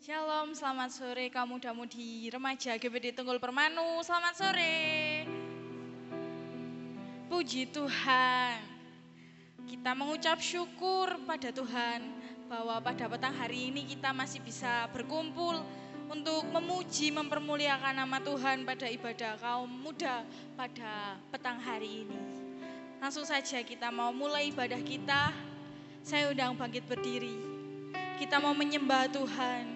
Shalom, selamat sore kamu muda-mudi remaja GBD Tunggul Permanu. Selamat sore. Puji Tuhan. Kita mengucap syukur pada Tuhan bahwa pada petang hari ini kita masih bisa berkumpul untuk memuji, mempermuliakan nama Tuhan pada ibadah kaum muda pada petang hari ini. Langsung saja kita mau mulai ibadah kita. Saya undang bangkit berdiri. Kita mau menyembah Tuhan.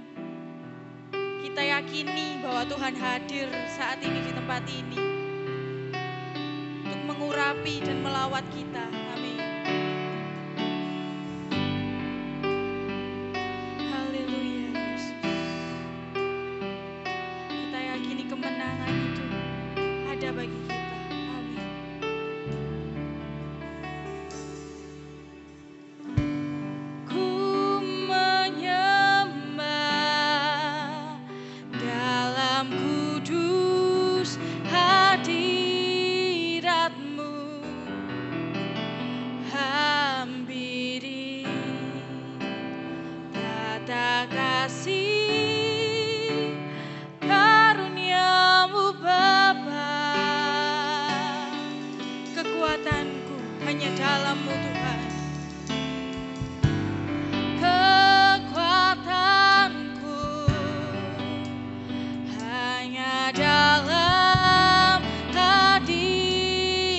Kita yakini bahwa Tuhan hadir saat ini di tempat ini untuk mengurapi dan melawat kita. Amin. Haleluya Yesus. Kita yakini kemenangan itu ada bagi kita. Amin. Ku menyembah dalam kudus hadirat-Mu, hampiri tata kasih karunia-Mu Bapa. Kekuatanku hanya dalam-Mu Tuhan. Kekuatanku hanya dalam hadirat-Mu,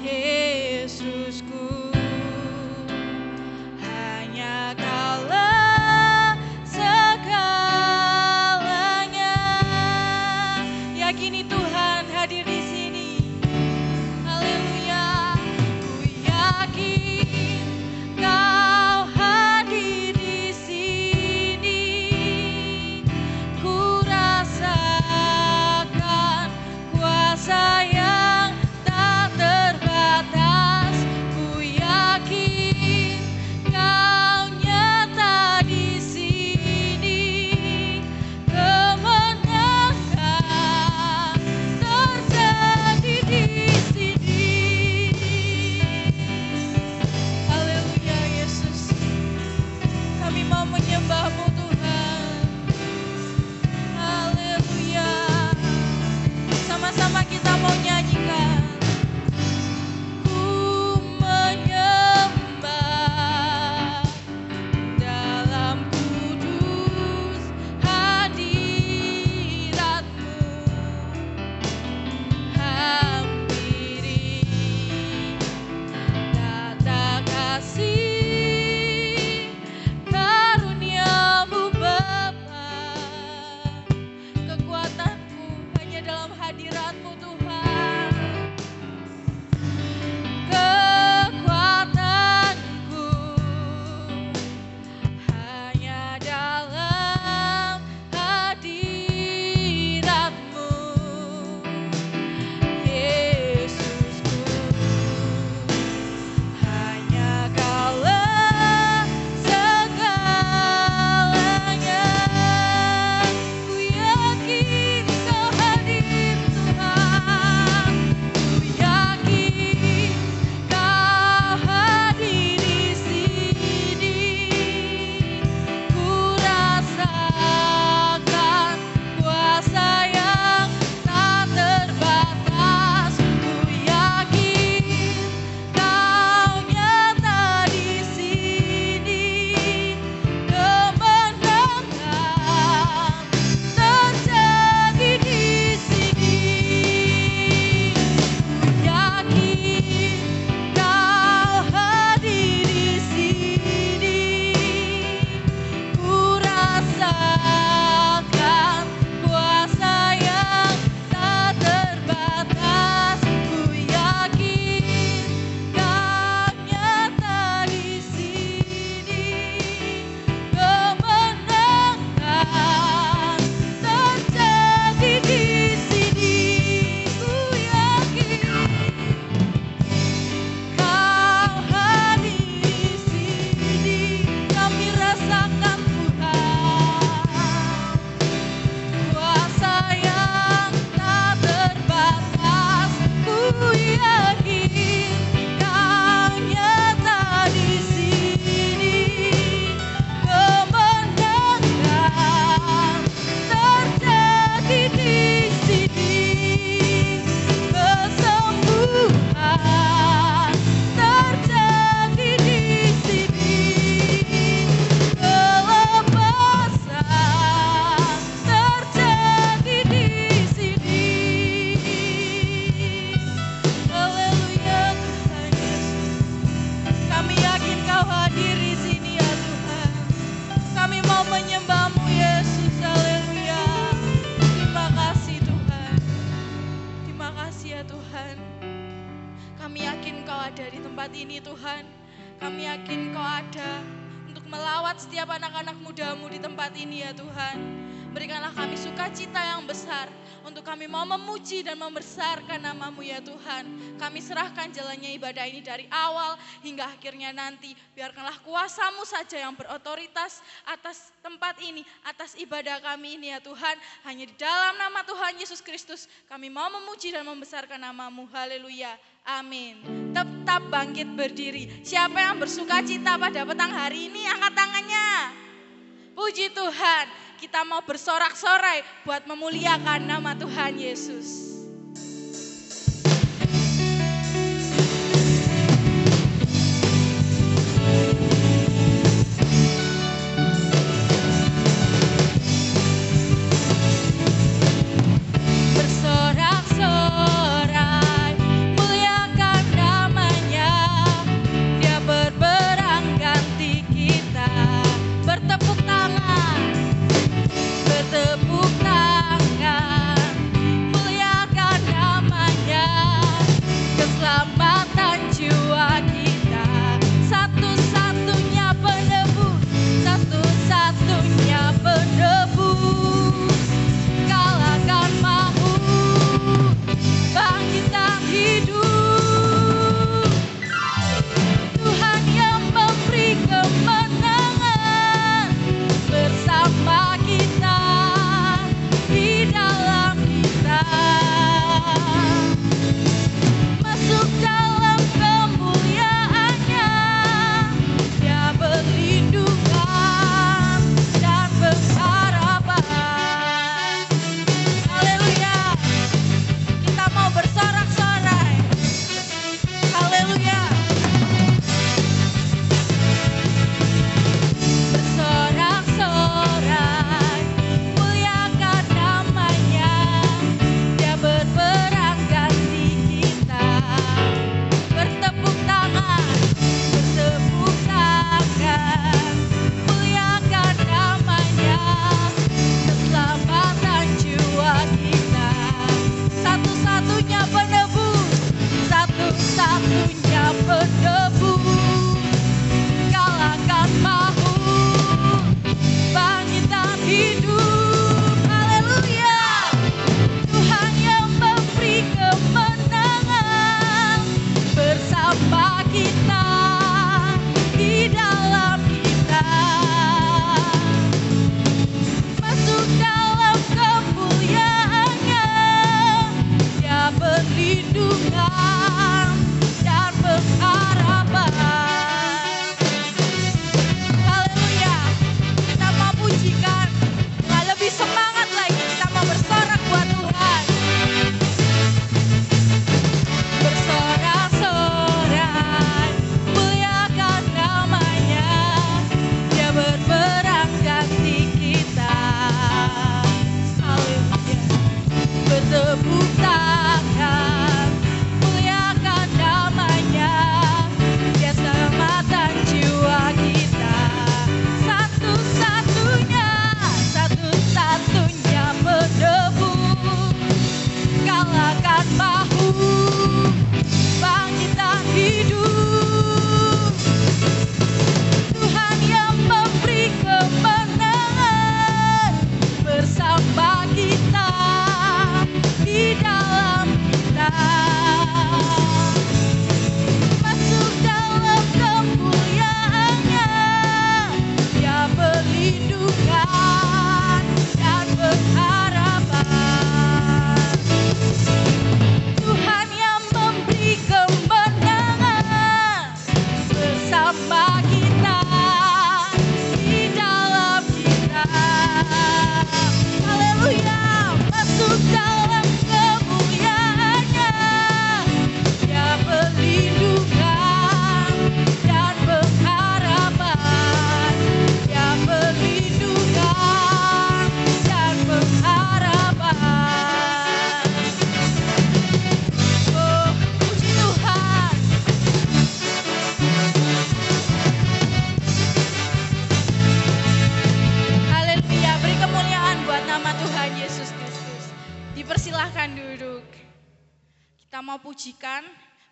Yesusku. Hanya Kaulah segalanya. Yakini Tuhan hadir di sini. Haleluya. Ku yakin Kau hadir di sini. Ku rasakan kuasa yang tak terbatas. Ku yakin Kau nyata di sini. Kemenangan terjadi di sini. Haleluya Yesus. Kami mau menyembah-Mu Tuhan. Haleluya. Sama-sama kita mau nyanyikan. Ku menyembah dalam kudus hadirat-Mu, hampiri tata kasih karunia-Mu Bapa. Kekuatanku hanya dalam hadirat-Mu Tuhan. Kekuatanku hanya dalam hadirat-Mu, Yesusku. Hanya Kaulah segalanya. Ku yakin Kau hadir Tuhan. ada di tempat ini Tuhan. Kami yakin Kau ada untuk melawat setiap anak-anak mudamu di tempat ini ya Tuhan. Berikanlah kami sukacita yang besar untuk kami mau memuji dan membesarkan nama-Mu ya Tuhan. Kami serahkan jalannya ibadah ini dari awal hingga akhirnya nanti. Biarkanlah kuasa-Mu saja yang berotoritas atas tempat ini, atas ibadah kami ini ya Tuhan. Hanya di dalam nama Tuhan Yesus Kristus kami mau memuji dan membesarkan nama-Mu. Haleluya. Amin. Tetap bangkit berdiri. Siapa yang bersukacita pada petang hari ini angkat tangannya. Puji Tuhan. Kita mau bersorak-sorai buat memuliakan nama Tuhan Yesus.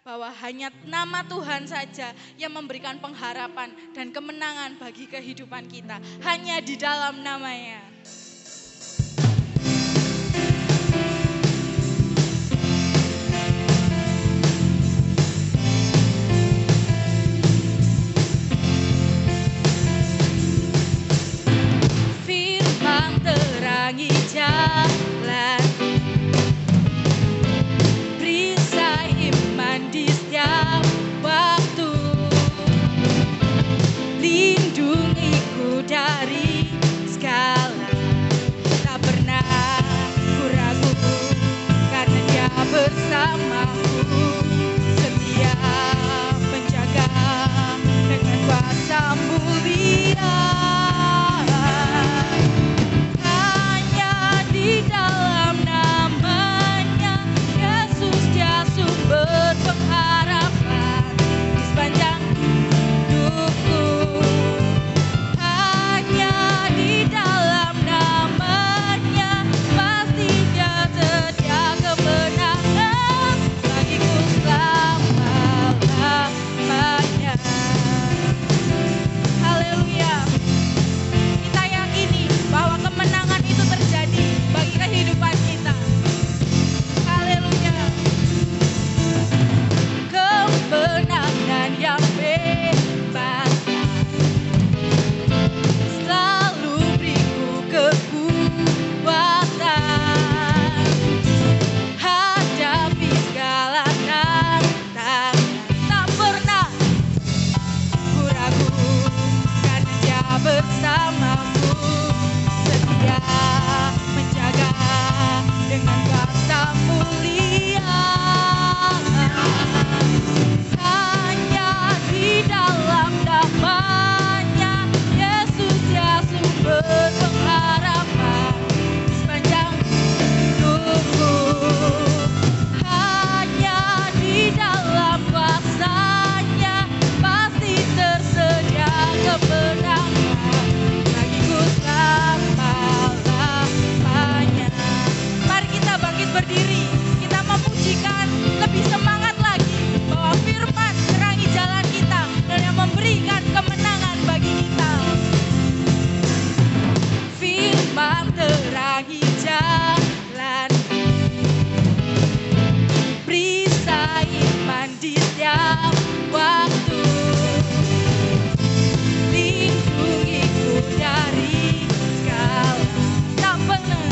bahwa hanya nama Tuhan saja yang memberikan pengharapan dan kemenangan bagi kehidupan kita. Hanya di dalam namanya. Firman terangi jalan, perisai iman di setiap waktu, lindungiku dari segala, tak pernah ku ragu karena Dia bersamaku, setia menjaga dengan kuasa mulia. Hanya di dalam namanya Yesus Dia sumber pengharapan di sepanjang hidupku. Hanya di dalam namanya pasti Dia sedia kemenangan bagiku selama-lamanya. Haleluya. Kita yakini bahwa kemenangan itu terjadi bagi kehidupan kita. Haleluya. Kemenangan yang bebas selalu beriku kekuatan, hadapi segala tantangan, tak pernah ku ragu karena Dia bersamaku, setia menjaga dengan kuasa mulia. Hanya di dalam namanya Yesus Dia sumber pengharapan di sepanjang hidupku. Hanya di dalam kuasa-Nya pasti tersedia kemenangan bagiku selama-lamanya. Mari kita bangkit berdiri, kita memujikan lebih semangat lagi bahwa firman terangi jalan kita dan yang memberikan kemenangan bagi kita. Firman terangi jalan, perisai iman di setiap waktu, lindungiku dari segala, tak pernah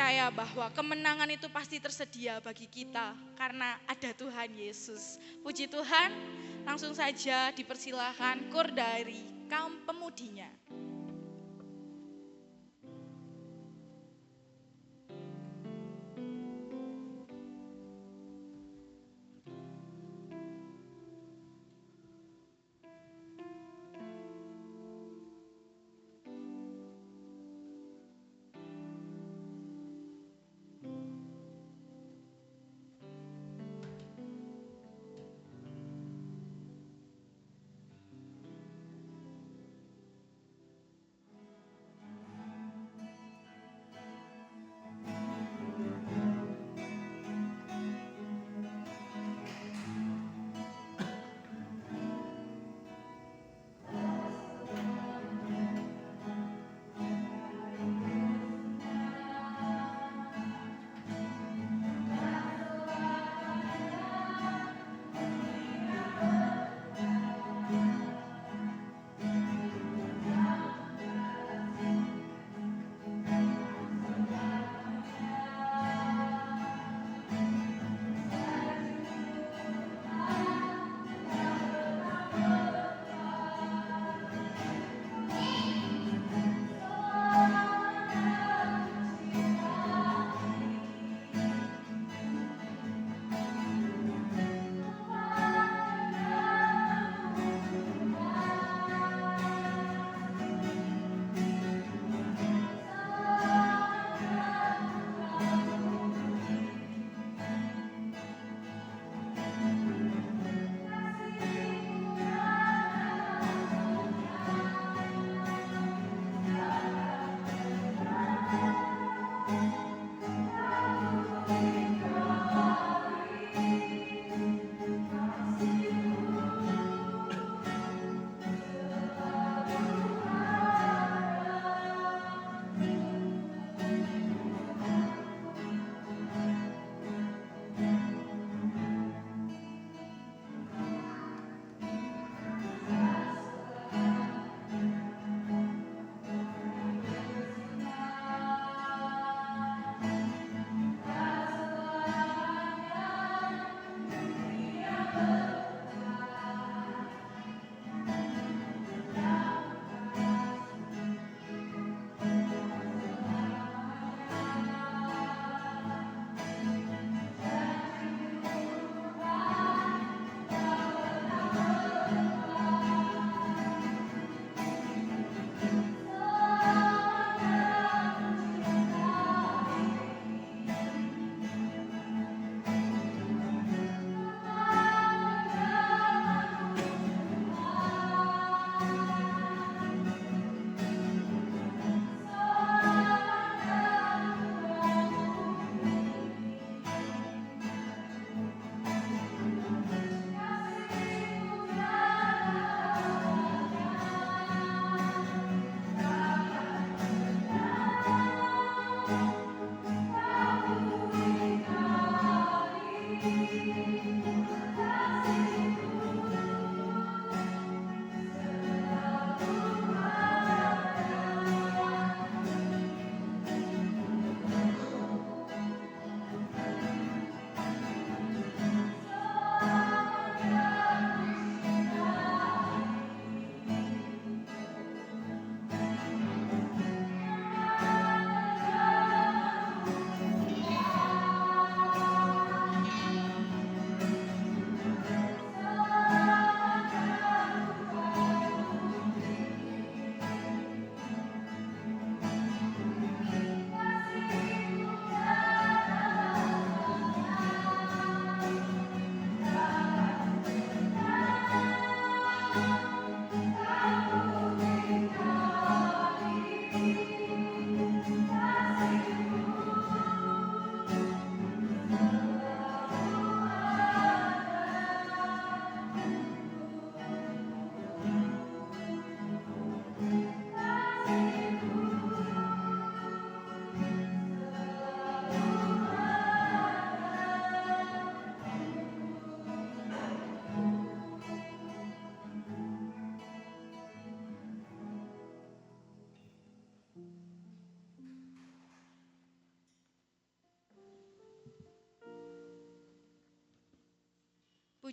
percaya bahwa kemenangan itu pasti tersedia bagi kita karena ada Tuhan Yesus. Puji Tuhan, langsung saja dipersilahkan kor dari kaum pemudinya.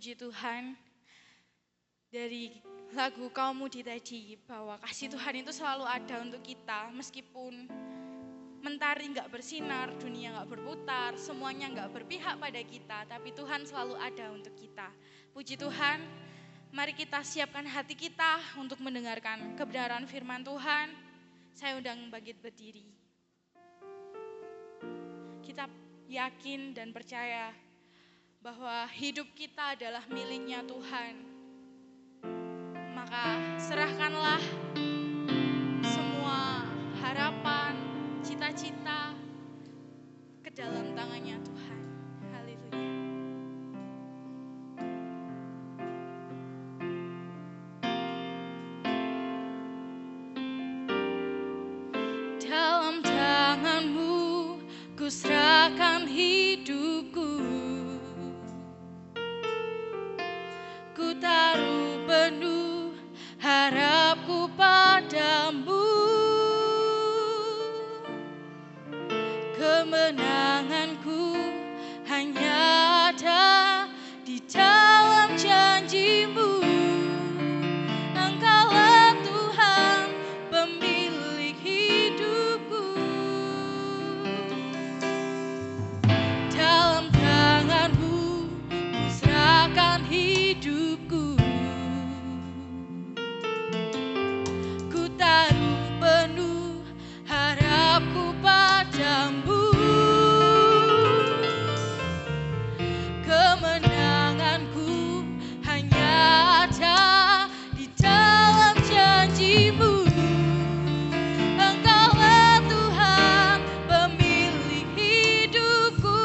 Puji Tuhan, dari lagu Kau Mudi tadi, bahwa kasih Tuhan itu selalu ada untuk kita, meskipun mentari nggak bersinar, dunia nggak berputar, semuanya nggak berpihak pada kita, tapi Tuhan selalu ada untuk kita. Puji Tuhan, mari kita siapkan hati kita untuk mendengarkan kebenaran firman Tuhan. Saya undang Bagit berdiri. Kita yakin dan percaya bahwa hidup kita adalah miliknya Tuhan. Maka serahkanlah semua harapan, cita-cita ke dalam tangannya Tuhan. Haleluya. Dalam tanganmu ku serahkan hidupku, ku taruh penuh harapku padamu. Kemenanganku hanya ada di dalam janjimu. Engkaulah Tuhan pemilik hidupku. Dalam tanganmu ku serahkan hidupku, ku taruh penuh harapku padamu. Kemenanganku hanya ada di dalam janjimu. Engkaulah Tuhan pemilik hidupku.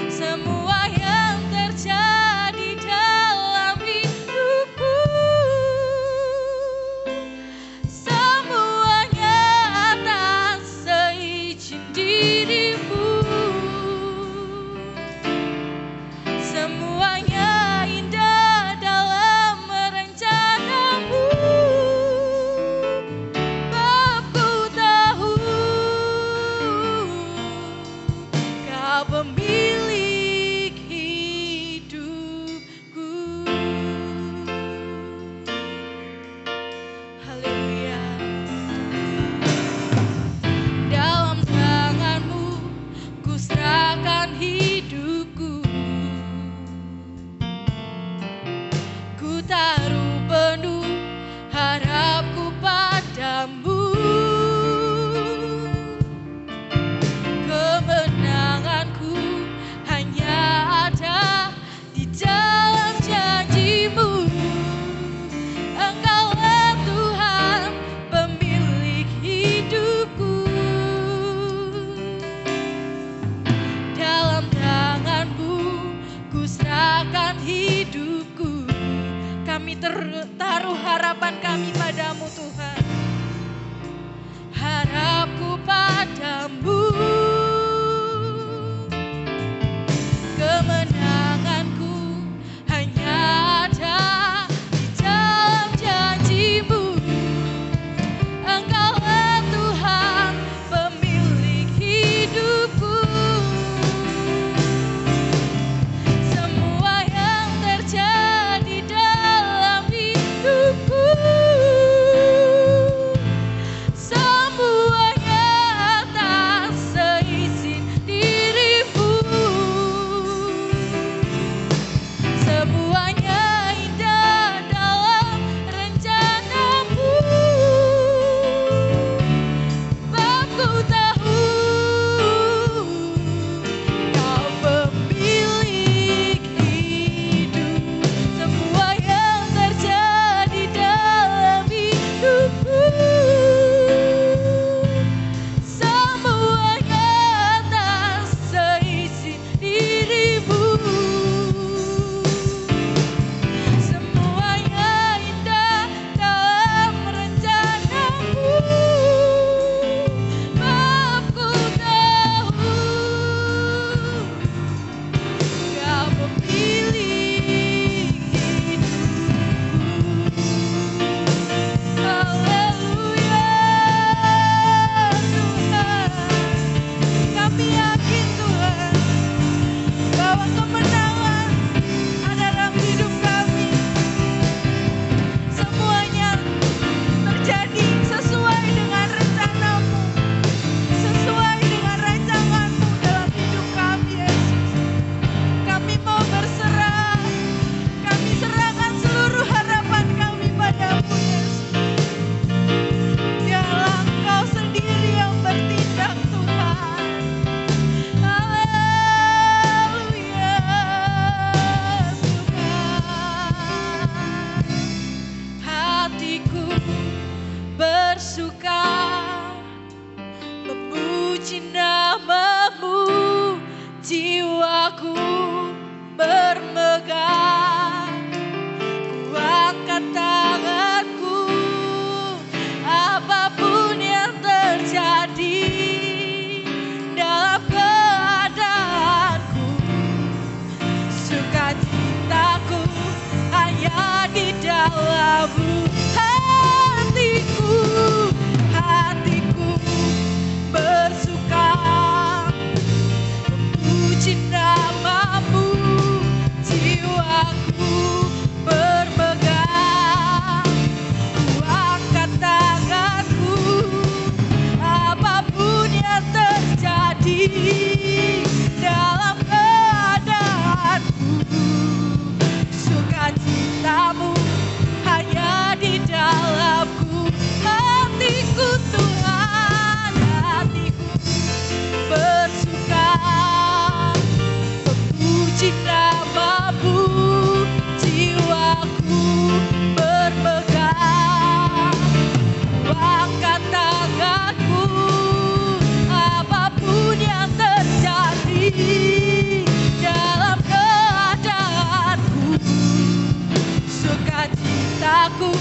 Semua yang terjadi dalam hidupku, semuanya atas seizin dirimu. Semuanya indah dalam rencanamu. Aku tahu Kau pemilik hidupku. Haleluya. Dalam tanganmu ku serahkan hidupku, ku taruh penuh harapku padamu. Kemenanganku hanya ada di dalam janjimu. Engkaulah Tuhan pemilik hidupku. Dalam tanganmu ku serahkan hidupku. Kami taruh harapan kami padamu Tuhan. Harapku padamu. Kemenanganku hanya ada di dalam janjimu. Engkaulah Tuhan pemilik hidupku. Semua yang terjadi dalam hidupku, semuanya cintamu. Hatiku, hatiku bersuka memuji namamu, jiwaku bermegang. Ku angkat tanganku, apapun yang terjadi dalam keadaanku, sukacitamu hanya di dalamku. Hatiku Tuhan, hatiku bersuka memuji namamu, jiwaku bermegang. Ku angkat tanganku, apapun yang terjadi dalam keadaanku, sukacitaku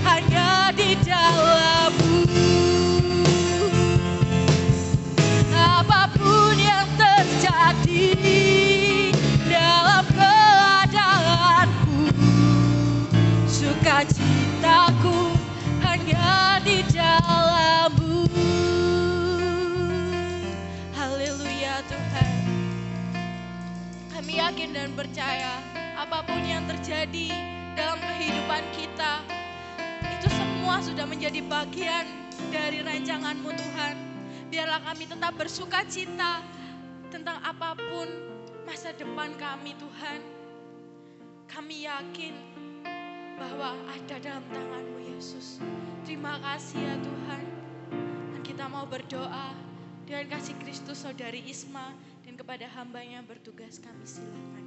hanya di dalammu. Apapun yang terjadi dalam keadaanku, sukacitaku hanya di dalammu. Haleluya Tuhan. Kami yakin dan percaya apapun yang terjadi dalam kehidupan kita, itu semua sudah menjadi bagian dari rancangan-Mu Tuhan. Biarlah kami tetap bersuka cita tentang apapun masa depan kami Tuhan. Kami yakin bahwa ada dalam tangan-Mu Yesus. Terima kasih ya Tuhan. Dan kita mau berdoa dengan kasih Kristus Saudari Isma dan kepada hamba-Nya bertugas kami silakan.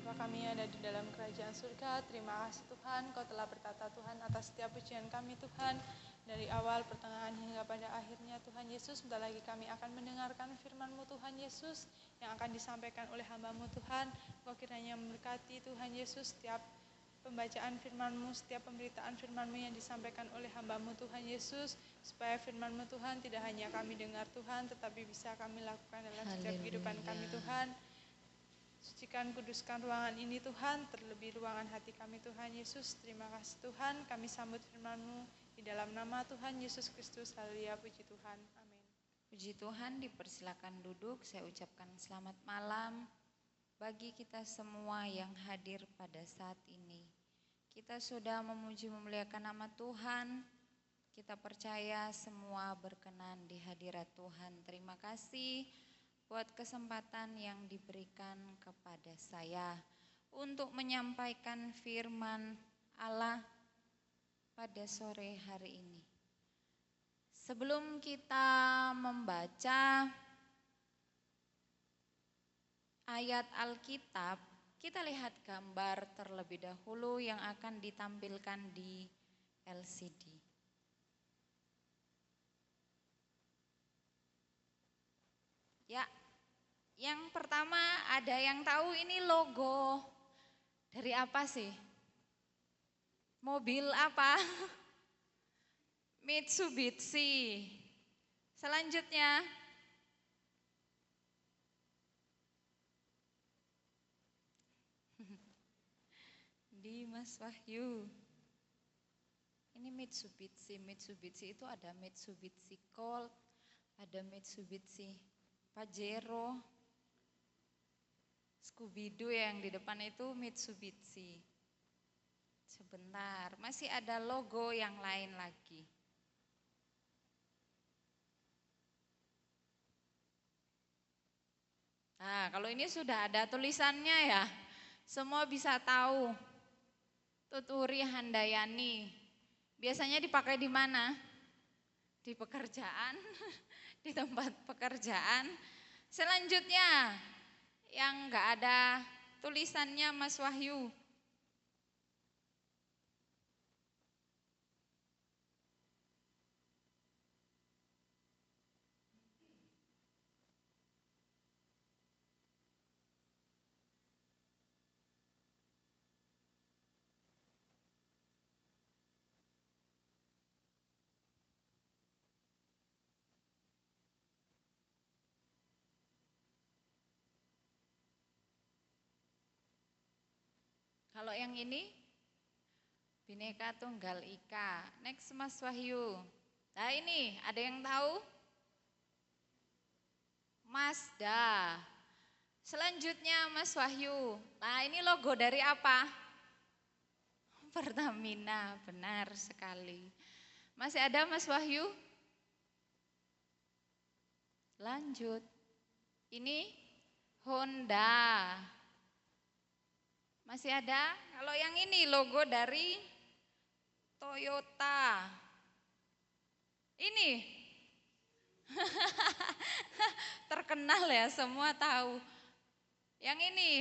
Bapa kami ada di dalam kerajaan surga, terima kasih Tuhan, Kau telah bertata Tuhan atas setiap pujian kami Tuhan. Dari awal, pertengahan hingga pada akhirnya Tuhan Yesus, bentar lagi kami akan mendengarkan firman-Mu Tuhan Yesus yang akan disampaikan oleh hamba-Mu Tuhan. Kau kiranya memberkati Tuhan Yesus setiap pembacaan firman-Mu, setiap pemberitaan firman-Mu yang disampaikan oleh hamba-Mu Tuhan Yesus, supaya firman-Mu Tuhan tidak hanya kami dengar Tuhan, tetapi bisa kami lakukan dalam setiap kehidupan kami Tuhan. Sucikan, kuduskan ruangan ini Tuhan, terlebih ruangan hati kami Tuhan Yesus. Terima kasih Tuhan, kami sambut firman-Mu di dalam nama Tuhan Yesus Kristus. Haleluya, puji Tuhan, amin. Puji Tuhan, dipersilakan duduk. Saya ucapkan selamat malam bagi kita semua yang hadir pada saat ini. Kita sudah memuji memuliakan nama Tuhan. Kita percaya semua berkenan di hadirat Tuhan. Terima kasih buat kesempatan yang diberikan kepada saya untuk menyampaikan firman Allah pada sore hari ini. Sebelum kita membaca ayat Alkitab, kita lihat gambar terlebih dahulu yang akan ditampilkan di LCD. Ya, yang pertama ada yang tahu ini logo dari apa sih? Mobil apa? Mitsubishi. Selanjutnya, di Mas Wahyu. Ini Mitsubishi. Mitsubishi itu ada Mitsubishi Colt, ada Mitsubishi Pajero, Scooby-Doo yang di depan itu Mitsubishi. Sebentar, masih ada logo yang lain lagi. Nah, kalau ini sudah ada tulisannya ya, semua bisa tahu. Tuturi Handayani. Biasanya dipakai di mana? Di pekerjaan, di tempat pekerjaan. Selanjutnya, yang enggak ada tulisannya Mas Wahyu. Kalau yang ini Bhinneka Tunggal Ika. Next Mas Wahyu. Nah ini ada yang tahu? Mazda. Selanjutnya Mas Wahyu. Nah ini logo dari apa? Pertamina, benar sekali. Masih ada Mas Wahyu? Lanjut. Ini Honda. Masih ada? Kalau yang ini logo dari Toyota. Ini. Terkenal ya, semua tahu. Yang ini.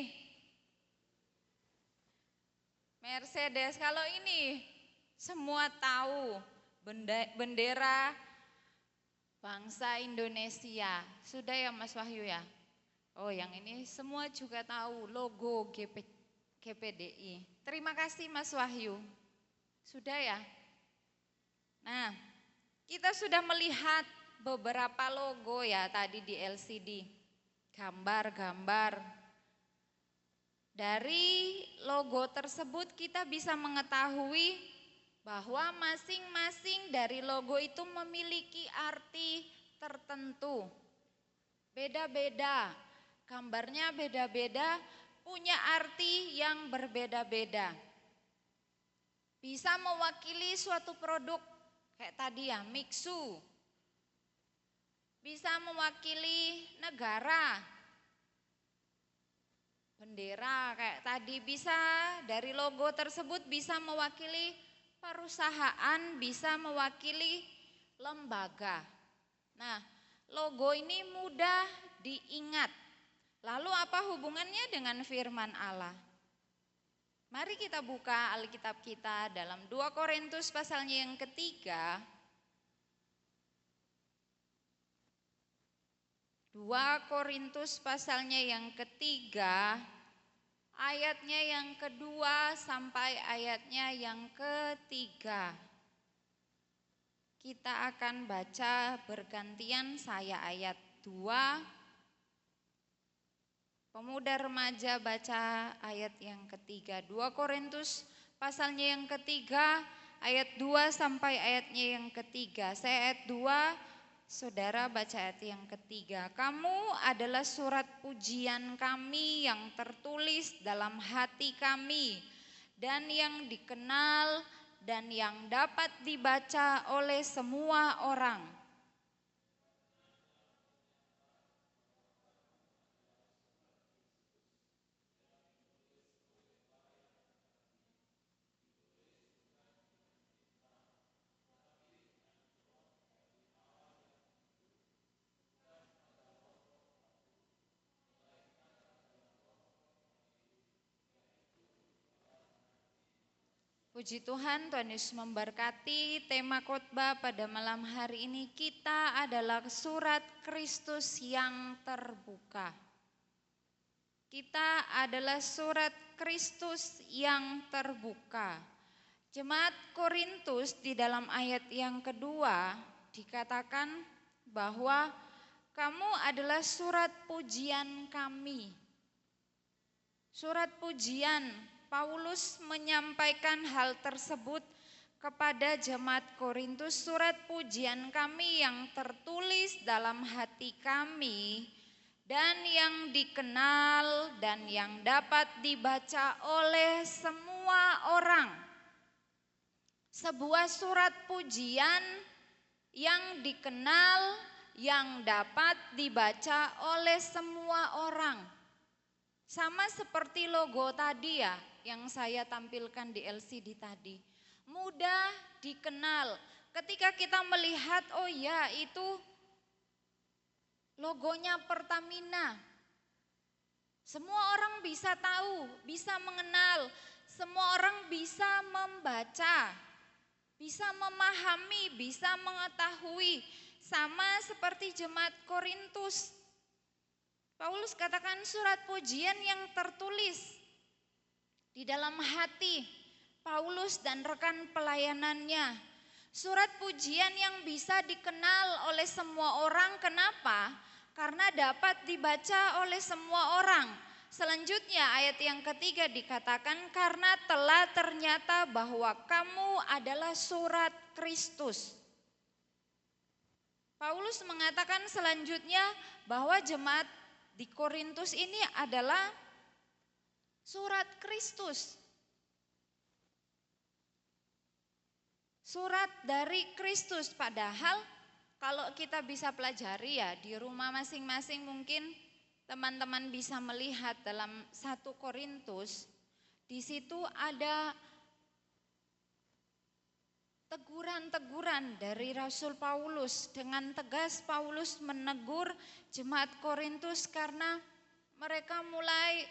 Mercedes. Kalau ini semua tahu. Bendera bangsa Indonesia. Sudah ya Mas Wahyu ya? Oh yang ini semua juga tahu logo GPDI. Terima kasih Mas Wahyu. Sudah ya? Nah, kita sudah melihat beberapa logo ya tadi di LCD. Gambar-gambar. Dari logo tersebut kita bisa mengetahui bahwa masing-masing dari logo itu memiliki arti tertentu. Beda-beda, gambarnya beda-beda, punya arti yang berbeda-beda. Bisa mewakili suatu produk, kayak tadi ya, Mixu. Bisa mewakili negara, bendera kayak tadi. Bisa dari logo tersebut bisa mewakili perusahaan, bisa mewakili lembaga. Nah, logo ini mudah diingat. Lalu apa hubungannya dengan firman Allah? Mari kita buka Alkitab kita dalam 2 Korintus pasalnya yang ketiga. 2 Korintus pasalnya yang ketiga, ayatnya yang kedua sampai ayatnya yang ketiga. Kita akan baca bergantian, saya ayat 2, pemuda remaja baca ayat yang ketiga. 2 Korintus pasalnya yang ketiga, ayat 2 sampai ayatnya yang ketiga. Saya ayat 2, saudara baca ayat yang ketiga. Kamu adalah surat pujian kami yang tertulis dalam hati kami dan yang dikenal dan yang dapat dibaca oleh semua orang. Puji Tuhan, Tuhan Yesus memberkati. Tema khotbah pada malam hari ini, kita adalah surat Kristus yang terbuka. Kita adalah surat Kristus yang terbuka. Jemaat Korintus di dalam ayat yang kedua dikatakan bahwa kamu adalah surat pujian kami. Surat pujian, Paulus menyampaikan hal tersebut kepada jemaat Korintus. Surat pujian kami yang tertulis dalam hati kami dan yang dikenal dan yang dapat dibaca oleh semua orang. Sebuah surat pujian yang dikenal, yang dapat dibaca oleh semua orang. Sama seperti logo tadi ya, yang saya tampilkan di LCD tadi. Mudah dikenal. Ketika kita melihat, oh ya itu logonya Pertamina. Semua orang bisa tahu, bisa mengenal. Semua orang bisa membaca, bisa memahami, bisa mengetahui. Sama seperti jemaat Korintus. Paulus katakan surat pujian yang tertulis di dalam hati Paulus dan rekan pelayanannya. Surat pujian yang bisa dikenal oleh semua orang. Kenapa? Karena dapat dibaca oleh semua orang. Selanjutnya ayat yang ketiga dikatakan karena telah ternyata bahwa kamu adalah surat Kristus. Paulus mengatakan selanjutnya bahwa jemaat di Korintus ini adalah surat Kristus. Surat dari Kristus, padahal kalau kita bisa pelajari ya di rumah masing-masing mungkin teman-teman bisa melihat dalam 1 Korintus, di situ ada teguran-teguran dari Rasul Paulus. Dengan tegas Paulus menegur jemaat Korintus karena mereka mulai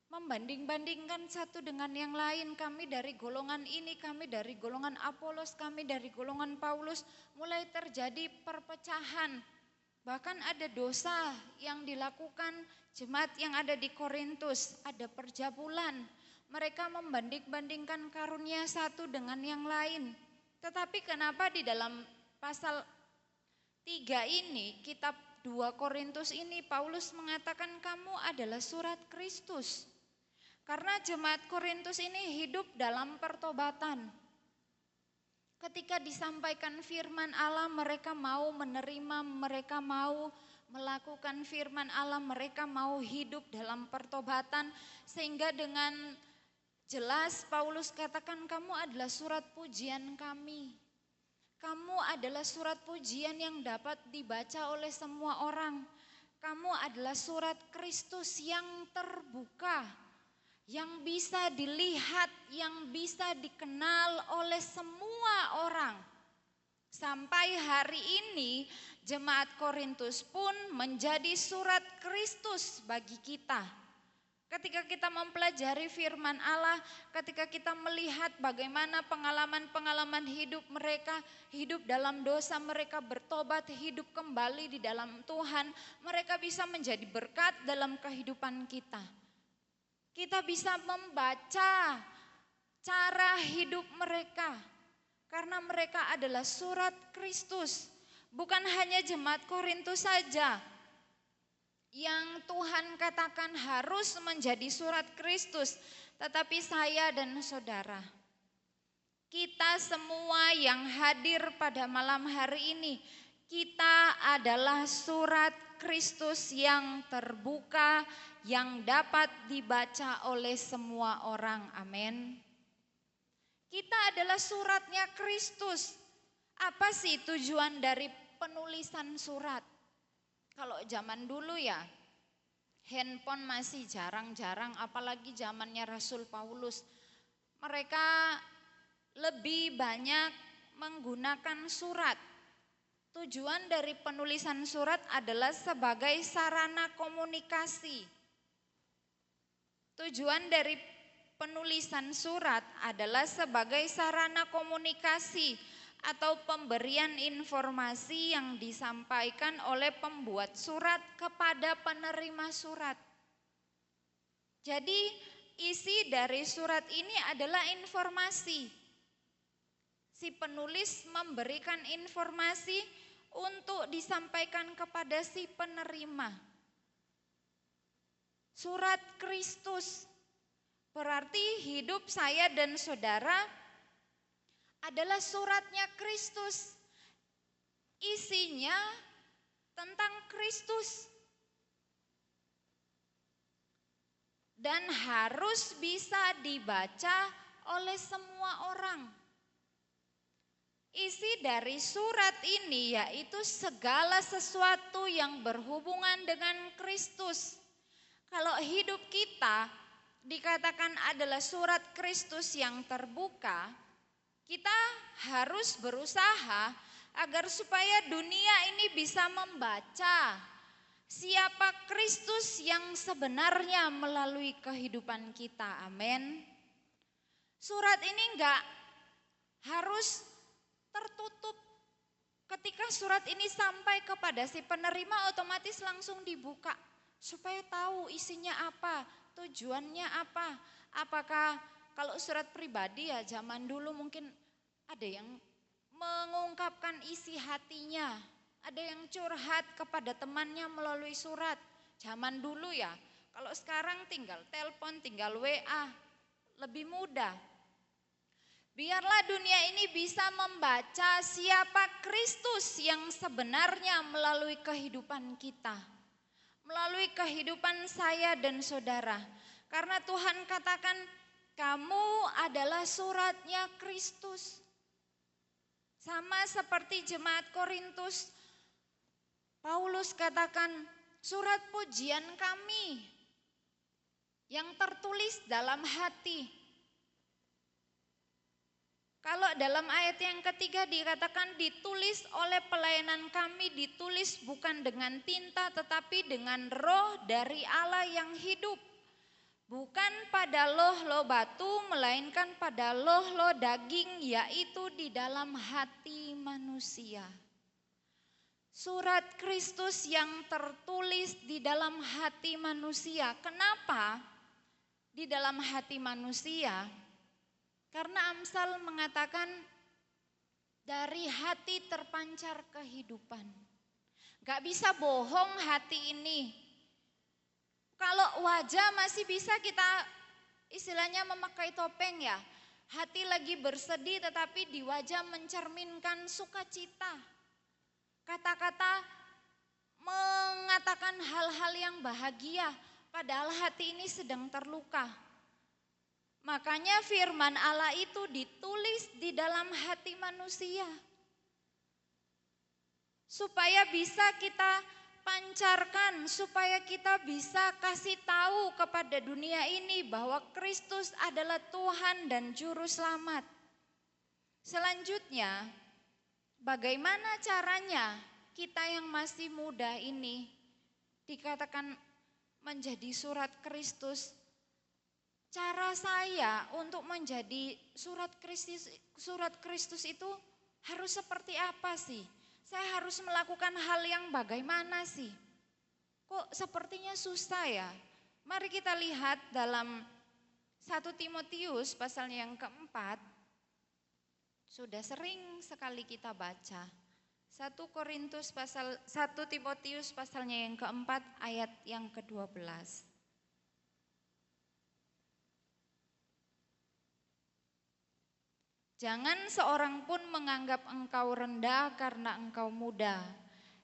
membanding-bandingkan satu dengan yang lain. Kami dari golongan ini, kami dari golongan Apolos, kami dari golongan Paulus. Mulai terjadi perpecahan. Bahkan ada dosa yang dilakukan jemaat yang ada di Korintus, ada perjabulan. Mereka membanding-bandingkan karunia satu dengan yang lain. Tetapi kenapa di dalam pasal 3 ini, kitab 2 Korintus ini, Paulus mengatakan kamu adalah surat Kristus. Karena jemaat Korintus ini hidup dalam pertobatan. Ketika disampaikan firman Allah, mereka mau menerima, mereka mau melakukan firman Allah, mereka mau hidup dalam pertobatan. Sehingga dengan jelas Paulus katakan kamu adalah surat pujian kami. Kamu adalah surat pujian yang dapat dibaca oleh semua orang. Kamu adalah surat Kristus yang terbuka, yang bisa dilihat, yang bisa dikenal oleh semua orang. Sampai hari ini jemaat Korintus pun menjadi surat Kristus bagi kita. Ketika kita mempelajari firman Allah, ketika kita melihat bagaimana pengalaman-pengalaman hidup mereka, hidup dalam dosa, mereka bertobat, hidup kembali di dalam Tuhan, mereka bisa menjadi berkat dalam kehidupan kita. Kita bisa membaca cara hidup mereka karena mereka adalah surat Kristus. Bukan hanya jemaat Korintus saja yang Tuhan katakan harus menjadi surat Kristus, tetapi saya dan saudara, kita semua yang hadir pada malam hari ini, kita adalah surat Kristus yang terbuka, yang dapat dibaca oleh semua orang. Amin. Kita adalah suratnya Kristus. Apa sih tujuan dari penulisan surat? Kalau zaman dulu ya, handphone masih jarang-jarang, apalagi zamannya Rasul Paulus. Mereka lebih banyak menggunakan surat. Tujuan dari penulisan surat adalah sebagai sarana komunikasi. Tujuan dari penulisan surat adalah sebagai sarana komunikasi atau pemberian informasi yang disampaikan oleh pembuat surat kepada penerima surat. Jadi isi dari surat ini adalah informasi. Si penulis memberikan informasi untuk disampaikan kepada si penerima. Surat Kristus berarti hidup saya dan saudara adalah suratnya Kristus. Isinya tentang Kristus. Dan harus bisa dibaca oleh semua orang. Isi dari surat ini yaitu segala sesuatu yang berhubungan dengan Kristus. Kalau hidup kita dikatakan adalah surat Kristus yang terbuka, kita harus berusaha agar supaya dunia ini bisa membaca siapa Kristus yang sebenarnya melalui kehidupan kita. Amin. Surat ini enggak harus tertutup. Ketika surat ini sampai kepada si penerima otomatis langsung dibuka supaya tahu isinya apa, tujuannya apa. Apakah kalau surat pribadi ya zaman dulu mungkin ada yang mengungkapkan isi hatinya, ada yang curhat kepada temannya melalui surat. Zaman dulu ya, Kalau sekarang tinggal telepon, tinggal WA, lebih mudah. Biarlah dunia ini bisa membaca siapa Kristus yang sebenarnya melalui kehidupan kita. Melalui kehidupan saya dan saudara. Karena Tuhan katakan, kamu adalah suratnya Kristus. Sama seperti jemaat Korintus, Paulus katakan, surat pujian kami yang tertulis dalam hati. Kalau dalam ayat yang ketiga dikatakan ditulis oleh pelayanan kami, ditulis bukan dengan tinta tetapi dengan roh dari Allah yang hidup. Bukan pada loh-loh batu melainkan pada loh-loh daging, yaitu di dalam hati manusia. Surat Kristus yang tertulis di dalam hati manusia. Kenapa di dalam hati manusia? Karena Amsal mengatakan dari hati terpancar kehidupan. Gak bisa bohong hati ini. Kalau wajah masih bisa kita istilahnya memakai topeng ya. Hati lagi bersedih tetapi di wajah mencerminkan sukacita. Kata-kata mengatakan hal-hal yang bahagia padahal hati ini sedang terluka. Makanya firman Allah itu ditulis di dalam hati manusia. Supaya bisa kita pancarkan, supaya kita bisa kasih tahu kepada dunia ini bahwa Kristus adalah Tuhan dan Juru Selamat. Selanjutnya, bagaimana caranya kita yang masih muda ini dikatakan menjadi surat Kristus? Cara saya untuk menjadi surat Kristus itu harus seperti apa sih? Saya harus melakukan hal yang bagaimana sih? Kok sepertinya susah ya? Mari kita lihat dalam 1 Timotius pasalnya yang keempat. Sudah sering sekali kita baca. 1 Timotius pasalnya yang keempat ayat yang ke-12. Jangan seorang pun menganggap engkau rendah karena engkau muda.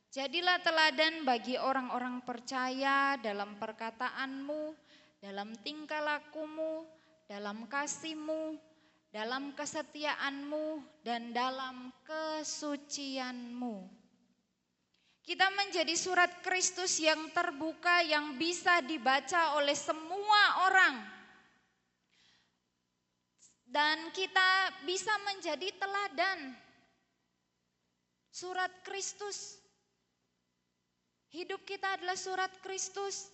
Jadilah teladan bagi orang-orang percaya dalam perkataanmu, dalam tingkah lakumu, dalam kasihmu, dalam kesetiaanmu, dan dalam kesucianmu. Kita menjadi surat Kristus yang terbuka yang bisa dibaca oleh semua orang. Dan kita bisa menjadi teladan surat Kristus. Hidup kita adalah surat Kristus.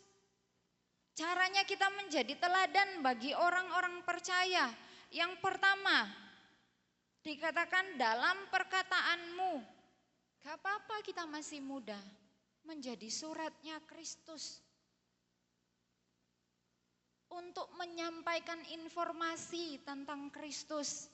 Caranya kita menjadi teladan bagi orang-orang percaya. Yang pertama, dikatakan dalam perkataanmu. Gak apa-apa kita masih muda, menjadi suratnya Kristus. Untuk menyampaikan informasi tentang Kristus,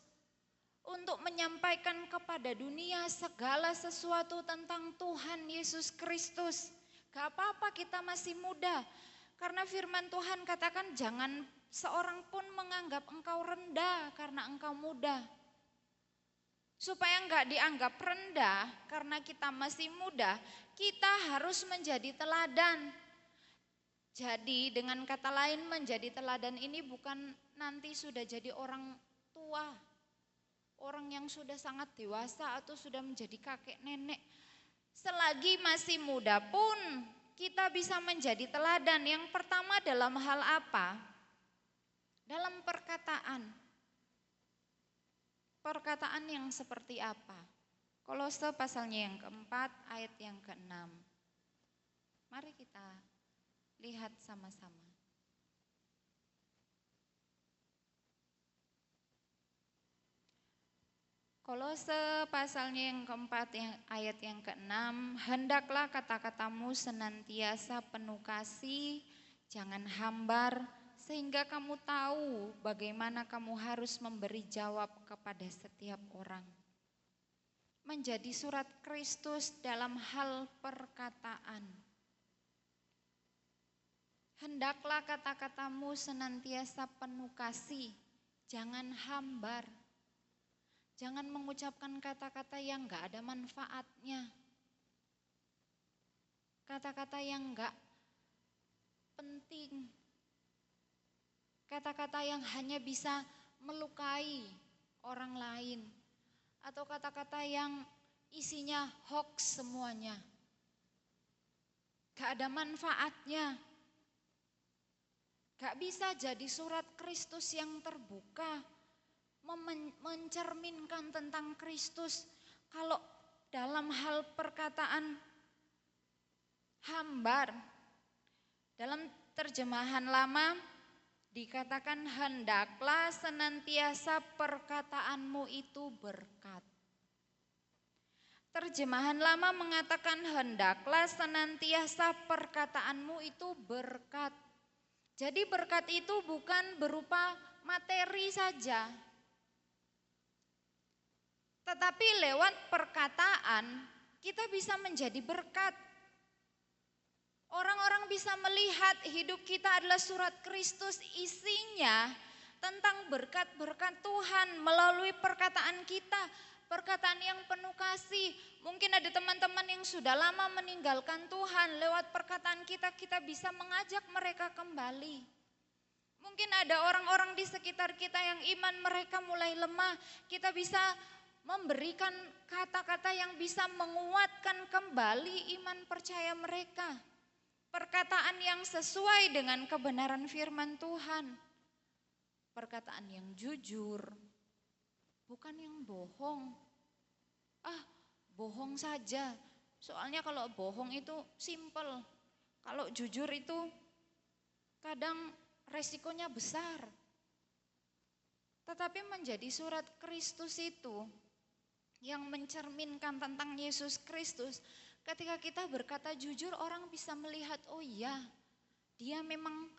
untuk menyampaikan kepada dunia segala sesuatu tentang Tuhan Yesus Kristus. Gak apa-apa kita masih muda, karena firman Tuhan katakan jangan seorang pun menganggap engkau rendah karena engkau muda. Supaya enggak dianggap rendah karena kita masih muda, kita harus menjadi teladan. Jadi dengan kata lain menjadi teladan ini bukan nanti sudah jadi orang tua, orang yang sudah sangat dewasa atau sudah menjadi kakek nenek. Selagi masih muda pun kita bisa menjadi teladan. Yang pertama dalam hal apa? Dalam perkataan. Perkataan yang seperti apa? Kolose pasalnya yang keempat ayat yang ke-6. Mari kita lihat sama-sama. Kolose pasalnya yang keempat ayat yang ke-6, hendaklah kata-katamu senantiasa penuh kasih, jangan hambar, sehingga kamu tahu bagaimana kamu harus memberi jawab kepada setiap orang. Menjadi surat Kristus dalam hal perkataan. Hendaklah kata-katamu senantiasa penuh kasih, jangan hambar. Jangan mengucapkan kata-kata yang gak ada manfaatnya. Kata-kata yang gak penting. Kata-kata yang hanya bisa melukai orang lain. Atau kata-kata yang isinya hoax semuanya. Gak ada manfaatnya. Gak bisa jadi surat Kristus yang terbuka. Mencerminkan tentang Kristus. Kalau dalam hal perkataan hambar, dalam terjemahan lama dikatakan hendaklah senantiasa perkataanmu itu berkat. Terjemahan lama mengatakan hendaklah senantiasa perkataanmu itu berkat. Jadi berkat itu bukan berupa materi saja. Tetapi lewat perkataan kita bisa menjadi berkat. Orang-orang bisa melihat hidup kita adalah surat Kristus, isinya tentang berkat-berkat Tuhan melalui perkataan kita. Perkataan yang penuh kasih. Mungkin ada teman-teman yang sudah lama meninggalkan Tuhan. Lewat perkataan kita, kita bisa mengajak mereka kembali. Mungkin ada orang-orang di sekitar kita yang iman mereka mulai lemah. Kita bisa memberikan kata-kata yang bisa menguatkan kembali iman percaya mereka. Perkataan yang sesuai dengan kebenaran firman Tuhan. Perkataan yang jujur, bukan yang bohong. Bohong saja. Soalnya kalau bohong itu simple. Kalau jujur itu kadang resikonya besar. Tetapi menjadi surat Kristus itu yang mencerminkan tentang Yesus Kristus. Ketika kita berkata jujur, orang bisa melihat, oh iya, dia memang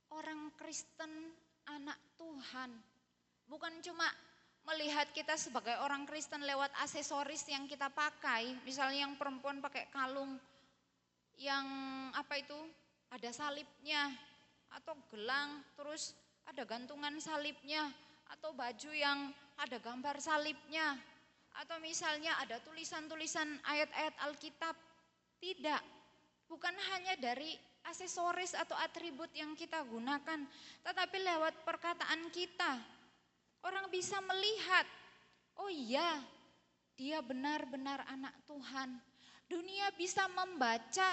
orang Kristen, anak Tuhan. Bukan cuma melihat kita sebagai orang Kristen lewat aksesoris yang kita pakai. Misalnya yang perempuan pakai kalung yang ada salibnya, atau gelang terus ada gantungan salibnya, atau baju yang ada gambar salibnya, atau misalnya ada tulisan-tulisan ayat-ayat Alkitab. Tidak, bukan hanya dari aksesoris atau atribut yang kita gunakan, tetapi lewat perkataan kita. Orang bisa melihat, oh iya, dia benar-benar anak Tuhan. Dunia bisa membaca,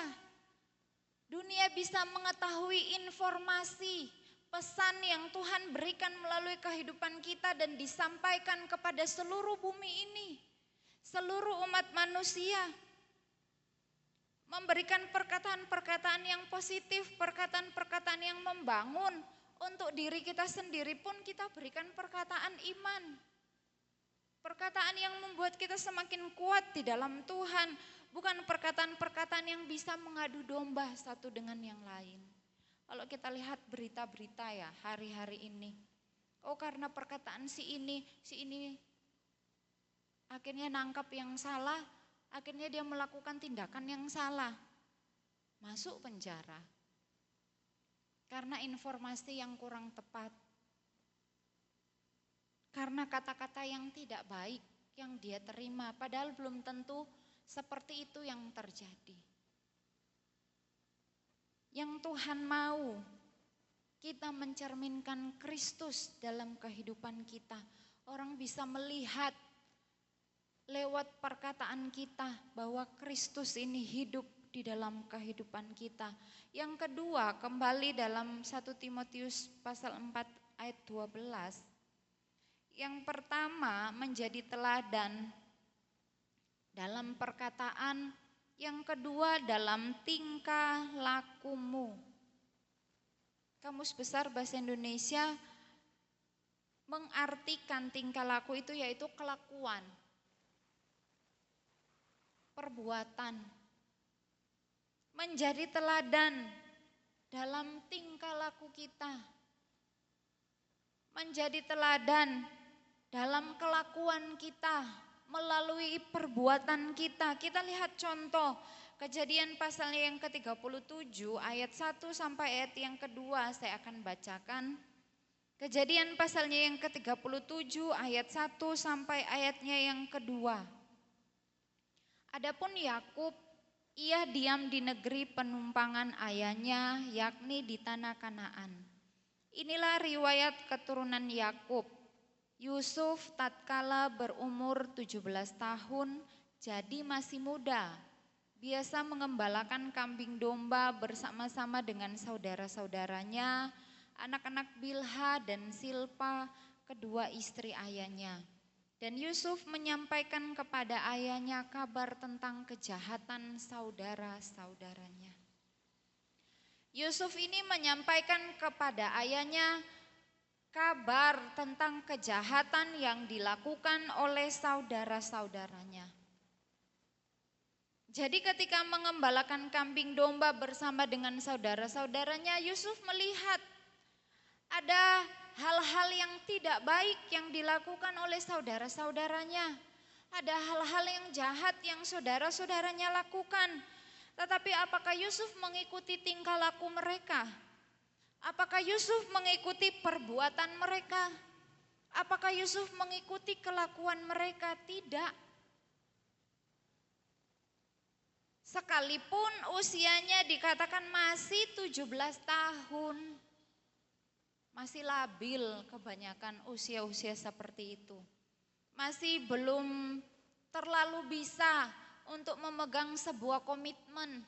dunia bisa mengetahui informasi, pesan yang Tuhan berikan melalui kehidupan kita dan disampaikan kepada seluruh bumi ini, seluruh umat manusia. Memberikan perkataan-perkataan yang positif, perkataan-perkataan yang membangun. Untuk diri kita sendiri pun kita berikan perkataan iman. Perkataan yang membuat kita semakin kuat di dalam Tuhan. Bukan perkataan-perkataan yang bisa mengadu domba satu dengan yang lain. Kalau kita lihat berita-berita ya hari-hari ini. Oh karena perkataan si ini akhirnya nangkap yang salah. Akhirnya dia melakukan tindakan yang salah. Masuk penjara. Karena informasi yang kurang tepat. Karena kata-kata yang tidak baik yang dia terima. Padahal belum tentu seperti itu yang terjadi. Yang Tuhan mau kita mencerminkan Kristus dalam kehidupan kita. Orang bisa melihat lewat perkataan kita bahwa Kristus ini hidup di dalam kehidupan kita. Yang kedua, kembali dalam 1 Timotius pasal 4 ayat 12. Yang pertama, menjadi teladan dalam perkataan. Yang kedua, dalam tingkah lakumu. Kamus Besar Bahasa Indonesia mengartikan tingkah laku itu yaitu kelakuan, perbuatan. Menjadi teladan dalam tingkah laku kita. Menjadi teladan dalam kelakuan kita, melalui perbuatan kita. Kita lihat contoh Kejadian pasalnya yang ke-37 ayat 1 sampai ayat yang kedua saya akan bacakan. Kejadian pasalnya yang ke-37 ayat 1 sampai ayatnya yang kedua. Adapun Yakub, ia diam di negeri penumpangan ayahnya, yakni di tanah Kanaan. Inilah riwayat keturunan Yakub. Yusuf tatkala berumur 17 tahun, jadi masih muda. Biasa mengembalakan kambing domba bersama-sama dengan saudara-saudaranya, anak-anak Bilha dan Silpa, kedua istri ayahnya. Dan Yusuf menyampaikan kepada ayahnya kabar tentang kejahatan saudara-saudaranya. Yusuf ini menyampaikan kepada ayahnya kabar tentang kejahatan yang dilakukan oleh saudara-saudaranya. Jadi ketika mengembalakan kambing domba bersama dengan saudara-saudaranya, Yusuf melihat ada hal-hal yang tidak baik yang dilakukan oleh saudara-saudaranya. Ada hal-hal yang jahat yang saudara-saudaranya lakukan. Tetapi apakah Yusuf mengikuti tingkah laku mereka? Apakah Yusuf mengikuti perbuatan mereka? Apakah Yusuf mengikuti kelakuan mereka? Tidak. Sekalipun usianya dikatakan masih 17 tahun, masih labil kebanyakan usia-usia seperti itu. Masih belum terlalu bisa untuk memegang sebuah komitmen.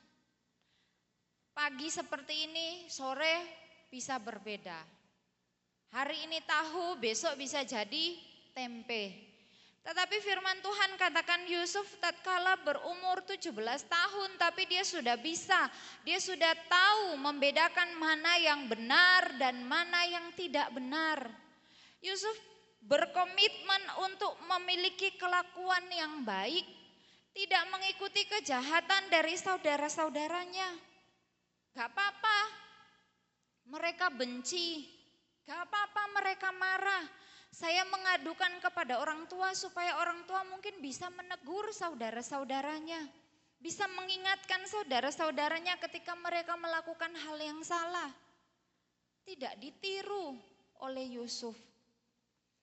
Pagi seperti ini, sore bisa berbeda. Hari ini tahu, besok bisa jadi tempe. Tetapi firman Tuhan katakan Yusuf tatkala berumur 17 tahun, tapi dia sudah bisa, dia sudah tahu membedakan mana yang benar dan mana yang tidak benar. Yusuf berkomitmen untuk memiliki kelakuan yang baik, tidak mengikuti kejahatan dari saudara-saudaranya. Gak apa-apa mereka benci, gak apa-apa mereka marah. Saya mengadukan kepada orang tua supaya orang tua mungkin bisa menegur saudara-saudaranya. Bisa mengingatkan saudara-saudaranya ketika mereka melakukan hal yang salah. Tidak ditiru oleh Yusuf.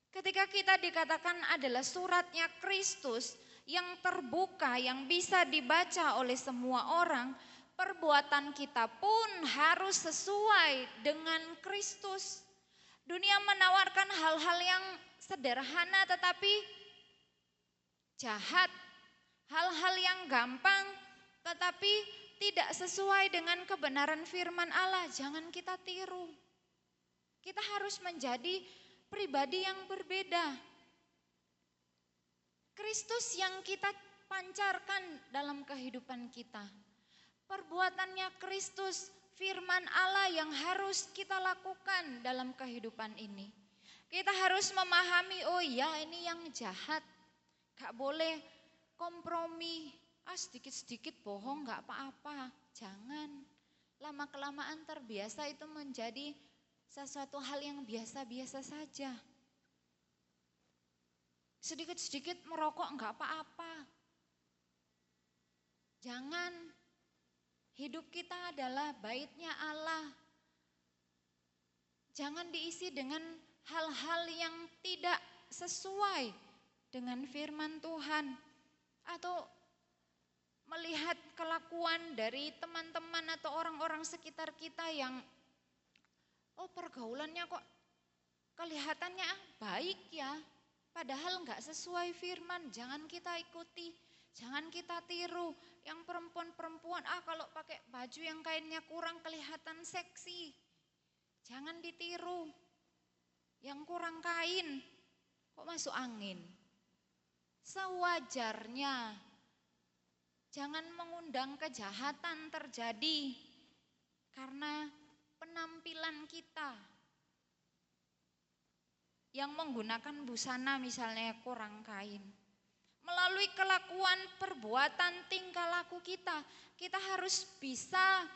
Ketika kita dikatakan adalah suratnya Kristus yang terbuka, yang bisa dibaca oleh semua orang, perbuatan kita pun harus sesuai dengan Kristus. Dunia menawarkan hal-hal yang sederhana tetapi jahat, hal-hal yang gampang tetapi tidak sesuai dengan kebenaran firman Allah. Jangan kita tiru. Kita harus menjadi pribadi yang berbeda. Kristus yang kita pancarkan dalam kehidupan kita. Perbuatannya Kristus, firman Allah yang harus kita lakukan dalam kehidupan ini. Kita harus memahami, oh ya ini yang jahat. Gak boleh kompromi, sedikit-sedikit bohong gak apa-apa. Jangan, lama-kelamaan terbiasa itu menjadi sesuatu hal yang biasa-biasa saja. Sedikit-sedikit merokok gak apa-apa. Jangan. Hidup kita adalah baitnya Allah. Jangan diisi dengan hal-hal yang tidak sesuai dengan firman Tuhan. Atau melihat kelakuan dari teman-teman atau orang-orang sekitar kita yang pergaulannya kok kelihatannya baik ya. Padahal enggak sesuai firman, jangan kita ikuti. Jangan kita tiru yang perempuan-perempuan, kalau pakai baju yang kainnya kurang kelihatan seksi. Jangan ditiru. Yang kurang kain, kok masuk angin. Sewajarnya, jangan mengundang kejahatan terjadi karena penampilan kita. Yang menggunakan busana misalnya kurang kain. Melalui kelakuan, perbuatan, tingkah laku kita, kita harus bisa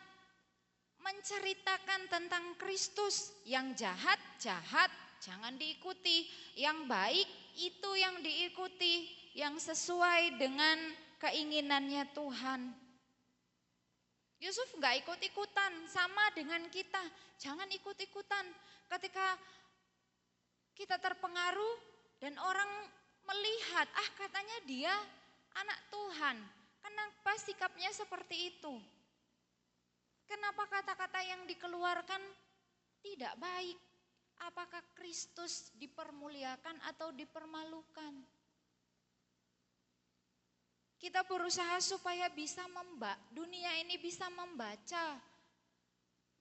menceritakan tentang Kristus. Yang jahat, jahat, jangan diikuti. Yang baik, itu yang diikuti. Yang sesuai dengan keinginannya Tuhan. Yusuf nggak ikut-ikutan, sama dengan kita. Jangan ikut-ikutan ketika kita terpengaruh dan orang melihat, katanya dia anak Tuhan. Kenapa sikapnya seperti itu? Kenapa kata-kata yang dikeluarkan tidak baik? Apakah Kristus dipermuliakan atau dipermalukan? Kita berusaha supaya dunia ini bisa membaca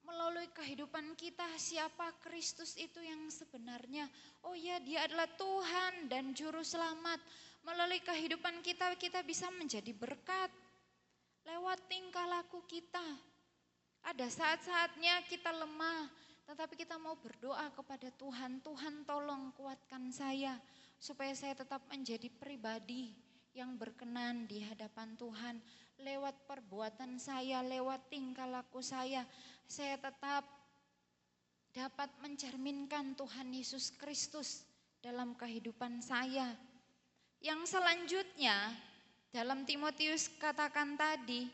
melalui kehidupan kita siapa Kristus itu yang sebenarnya. Oh ya, dia adalah Tuhan dan Juru Selamat. Melalui kehidupan kita, kita bisa menjadi berkat lewat tingkah laku kita. Ada saat-saatnya kita lemah, tetapi kita mau berdoa kepada Tuhan. Tuhan, tolong kuatkan saya supaya saya tetap menjadi pribadi yang berkenan di hadapan Tuhan. Lewat perbuatan saya, lewat tingkah laku saya tetap dapat mencerminkan Tuhan Yesus Kristus dalam kehidupan saya. Yang selanjutnya, dalam Timotius katakan tadi,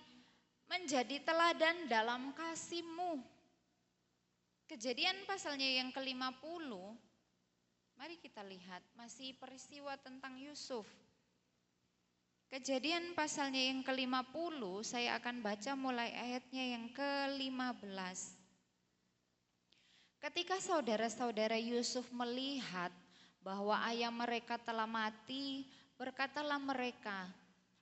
menjadi teladan dalam kasih-Mu. Kejadian pasalnya yang ke-50, mari kita lihat, masih peristiwa tentang Yusuf. Kejadian pasalnya yang ke-50, saya akan baca mulai ayatnya yang ke-15. Ketika saudara-saudara Yusuf melihat bahwa ayah mereka telah mati, berkatalah mereka,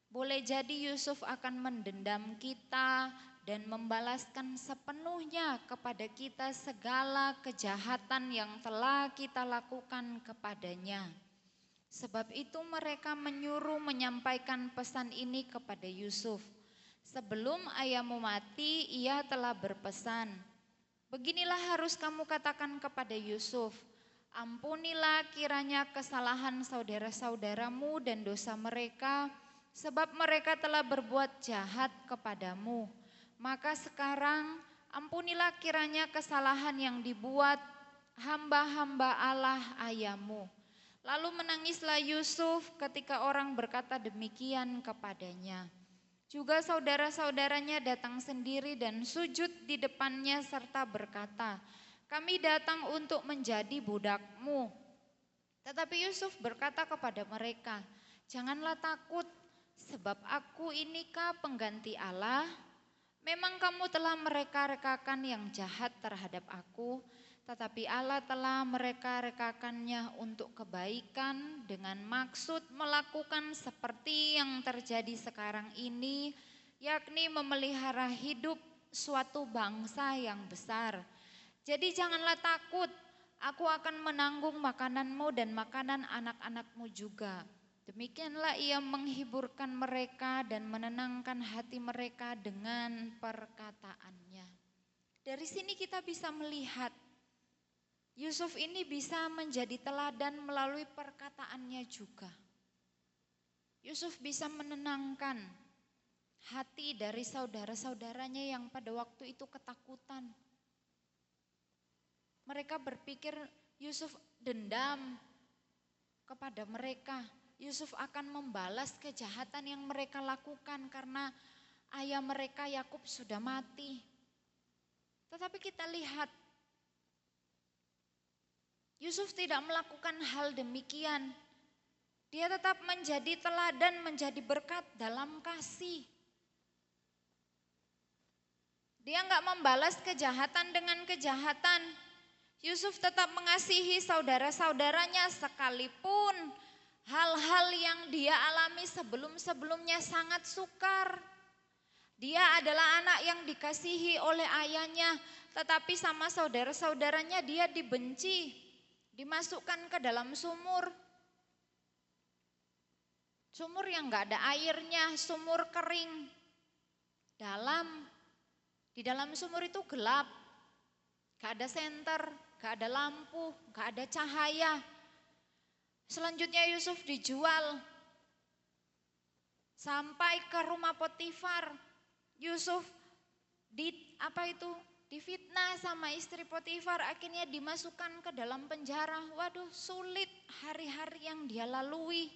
boleh jadi Yusuf akan mendendam kita dan membalaskan sepenuhnya kepada kita segala kejahatan yang telah kita lakukan kepadanya. Sebab itu mereka menyuruh menyampaikan pesan ini kepada Yusuf. Sebelum ayahmu mati, ia telah berpesan, beginilah harus kamu katakan kepada Yusuf, ampunilah kiranya kesalahan saudara-saudaramu dan dosa mereka, sebab mereka telah berbuat jahat kepadamu. Maka sekarang ampunilah kiranya kesalahan yang dibuat hamba-hamba Allah ayahmu. Lalu menangislah Yusuf ketika orang berkata demikian kepadanya. Juga saudara-saudaranya datang sendiri dan sujud di depannya serta berkata, kami datang untuk menjadi budakmu. Tetapi Yusuf berkata kepada mereka, janganlah takut, sebab aku inikah pengganti Allah? Memang kamu telah mereka-rekakan yang jahat terhadap aku, tetapi Allah telah mereka-rekakannya untuk kebaikan dengan maksud melakukan seperti yang terjadi sekarang ini, yakni memelihara hidup suatu bangsa yang besar. Jadi janganlah takut, aku akan menanggung makananmu dan makanan anak-anakmu juga. Demikianlah ia menghiburkan mereka dan menenangkan hati mereka dengan perkataannya. Dari sini kita bisa melihat Yusuf ini bisa menjadi teladan melalui perkataannya juga. Yusuf bisa menenangkan hati dari saudara-saudaranya yang pada waktu itu ketakutan. Mereka berpikir Yusuf dendam kepada mereka. Yusuf akan membalas kejahatan yang mereka lakukan karena ayah mereka Yakub sudah mati. Tetapi kita lihat Yusuf tidak melakukan hal demikian. Dia tetap menjadi teladan, menjadi berkat dalam kasih. Dia enggak membalas kejahatan dengan kejahatan. Yusuf tetap mengasihi saudara-saudaranya sekalipun hal-hal yang dia alami sebelum-sebelumnya sangat sukar. Dia adalah anak yang dikasihi oleh ayahnya, tetapi sama saudara-saudaranya dia dibenci. Dimasukkan ke dalam sumur. Sumur yang enggak ada airnya, sumur kering. Di dalam sumur itu gelap. Enggak ada senter, enggak ada lampu, enggak ada cahaya. Selanjutnya Yusuf dijual sampai ke rumah Potifar. Yusuf difitnah sama istri Potifar, akhirnya dimasukkan ke dalam penjara. Waduh, sulit hari-hari yang dia lalui.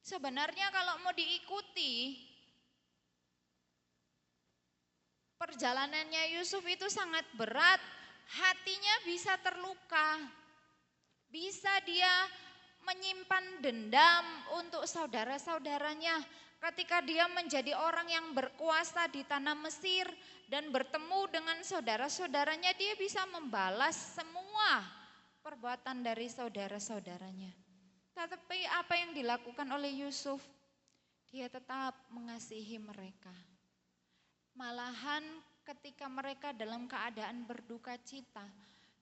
Sebenarnya kalau mau diikuti, Perjalanannya Yusuf itu sangat berat, hatinya bisa terluka. Bisa dia menyimpan dendam untuk saudara-saudaranya ketika dia menjadi orang yang berkuasa di tanah Mesir dan bertemu dengan saudara-saudaranya, dia bisa membalas semua perbuatan dari saudara-saudaranya. Tetapi apa yang dilakukan oleh Yusuf? Dia tetap mengasihi mereka. Malahan ketika mereka dalam keadaan berduka cita,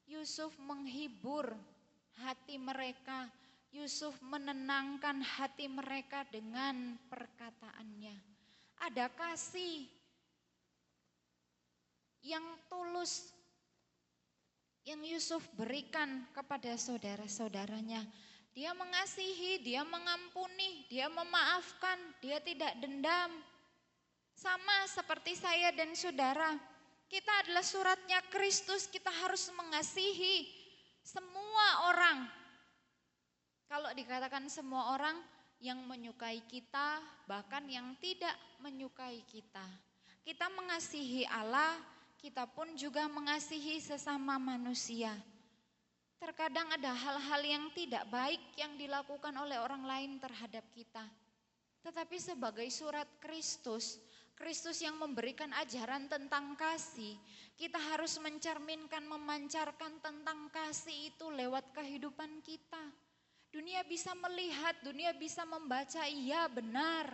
Yusuf menghibur hati mereka. Yusuf menenangkan hati mereka dengan perkataannya. Ada kasih yang tulus yang Yusuf berikan kepada saudara-saudaranya. Dia mengasihi, dia mengampuni, dia memaafkan, dia tidak dendam. Sama seperti saya dan saudara, kita adalah suratnya Kristus, kita harus mengasihi semua orang. Kalau dikatakan semua orang yang menyukai kita, bahkan yang tidak menyukai kita. Kita mengasihi Allah, kita pun juga mengasihi sesama manusia. Terkadang ada hal-hal yang tidak baik yang dilakukan oleh orang lain terhadap kita. Tetapi sebagai surat Kristus, Kristus yang memberikan ajaran tentang kasih, kita harus mencerminkan, memancarkan tentang kasih itu lewat kehidupan kita. Dunia bisa melihat, dunia bisa membaca, iya benar.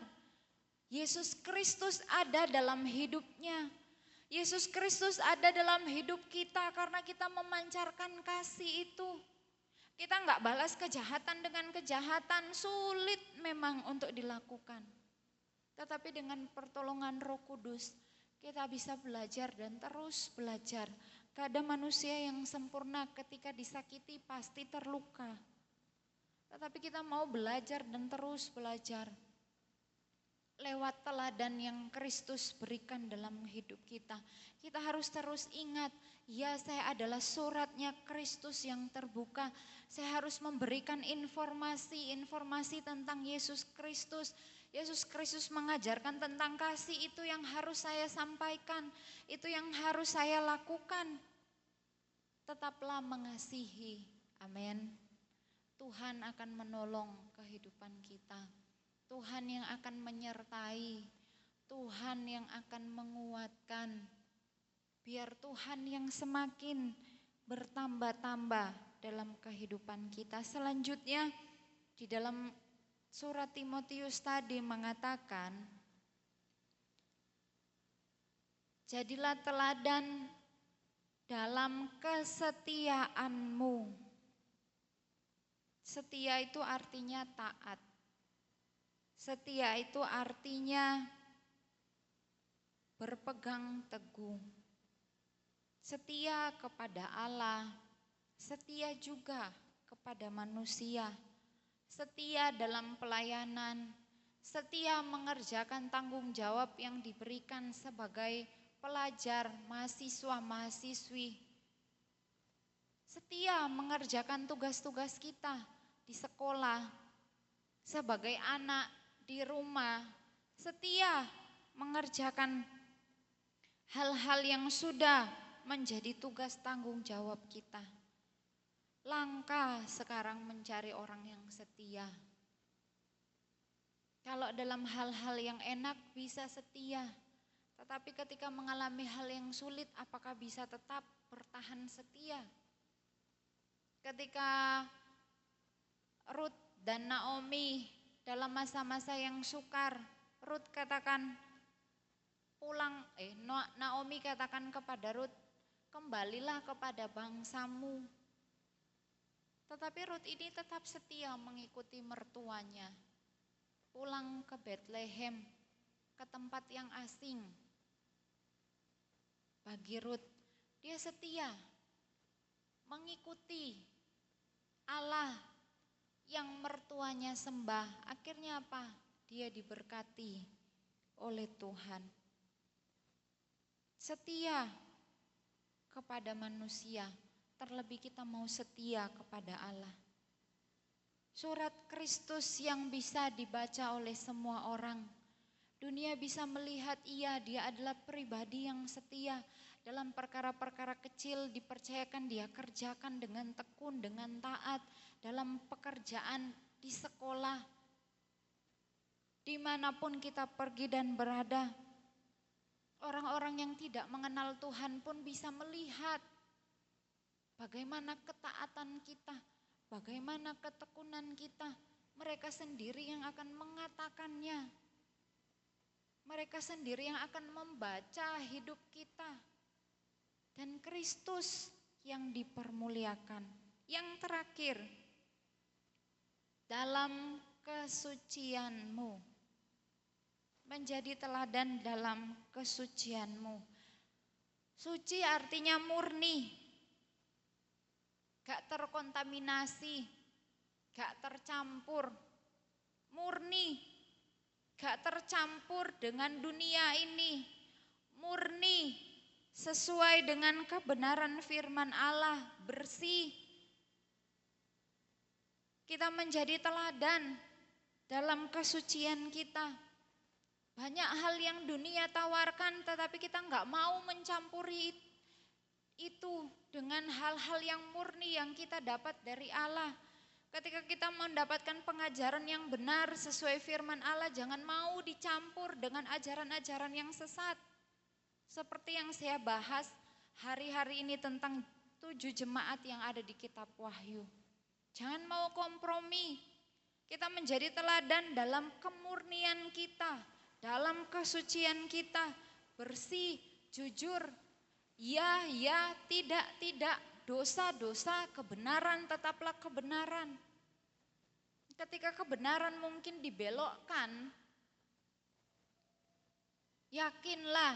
Yesus Kristus ada dalam hidupnya. Yesus Kristus ada dalam hidup kita karena kita memancarkan kasih itu. Kita enggak balas kejahatan dengan kejahatan, sulit memang untuk dilakukan. Tetapi dengan pertolongan Roh Kudus, kita bisa belajar dan terus belajar. Gak ada manusia yang sempurna, ketika disakiti pasti terluka. Tetapi kita mau belajar dan terus belajar. Lewat teladan yang Kristus berikan dalam hidup kita. Kita harus terus ingat, ya saya adalah suratnya Kristus yang terbuka. Saya harus memberikan informasi tentang Yesus Kristus. Yesus Kristus mengajarkan tentang kasih, itu yang harus saya sampaikan, itu yang harus saya lakukan. Tetaplah mengasihi, amin. Tuhan akan menolong kehidupan kita. Tuhan yang akan menyertai, Tuhan yang akan menguatkan. Biar Tuhan yang semakin bertambah-tambah dalam kehidupan kita. Selanjutnya di dalam surat Timotius tadi mengatakan, jadilah teladan dalam kesetiaanmu. Setia itu artinya taat. Setia itu artinya berpegang teguh. Setia kepada Allah, setia juga kepada manusia. Setia dalam pelayanan, setia mengerjakan tanggung jawab yang diberikan sebagai pelajar, mahasiswa, mahasiswi. Setia mengerjakan tugas-tugas kita di sekolah, sebagai anak, di rumah, setia mengerjakan hal-hal yang sudah menjadi tugas tanggung jawab kita. Langka sekarang mencari orang yang setia. Kalau dalam hal-hal yang enak bisa setia, tetapi ketika mengalami hal yang sulit, apakah bisa tetap bertahan setia? Ketika Ruth dan Naomi dalam masa-masa yang sukar, Ruth katakan Naomi katakan kepada Ruth, kembalilah kepada bangsamu. Tetapi Ruth ini tetap setia mengikuti mertuanya. Pulang ke Bethlehem, ke tempat yang asing. Bagi Ruth, dia setia mengikuti Allah yang mertuanya sembah. Akhirnya apa? Dia diberkati oleh Tuhan. Setia kepada manusia, terlebih kita mau setia kepada Allah. Surat Kristus yang bisa dibaca oleh semua orang. Dunia bisa melihat dia adalah pribadi yang setia. Dalam perkara-perkara kecil dipercayakan dia kerjakan dengan tekun, dengan taat. Dalam pekerjaan, di sekolah, dimanapun kita pergi dan berada. Orang-orang yang tidak mengenal Tuhan pun bisa melihat bagaimana ketaatan kita, bagaimana ketekunan kita. Mereka sendiri yang akan mengatakannya. Mereka sendiri yang akan membaca hidup kita. Dan Kristus yang dipermuliakan. Yang terakhir, dalam kesucianmu. Menjadi teladan dalam kesucianmu. Suci artinya murni. Gak terkontaminasi. Gak tercampur. Murni. Gak tercampur dengan dunia ini. Murni. Sesuai dengan kebenaran firman Allah. Bersih. Kita menjadi teladan dalam kesucian kita. Banyak hal yang dunia tawarkan tetapi kita nggak mau mencampuri itu dengan hal-hal yang murni yang kita dapat dari Allah. Ketika kita mendapatkan pengajaran yang benar sesuai firman Allah, jangan mau dicampur dengan ajaran-ajaran yang sesat. Seperti yang saya bahas hari-hari ini tentang 7 jemaat yang ada di kitab Wahyu. Jangan mau kompromi. Kita menjadi teladan dalam kemurnian kita, dalam kesucian kita, bersih, jujur, ya, tidak, dosa, kebenaran tetaplah kebenaran. Ketika kebenaran mungkin dibelokkan, yakinlah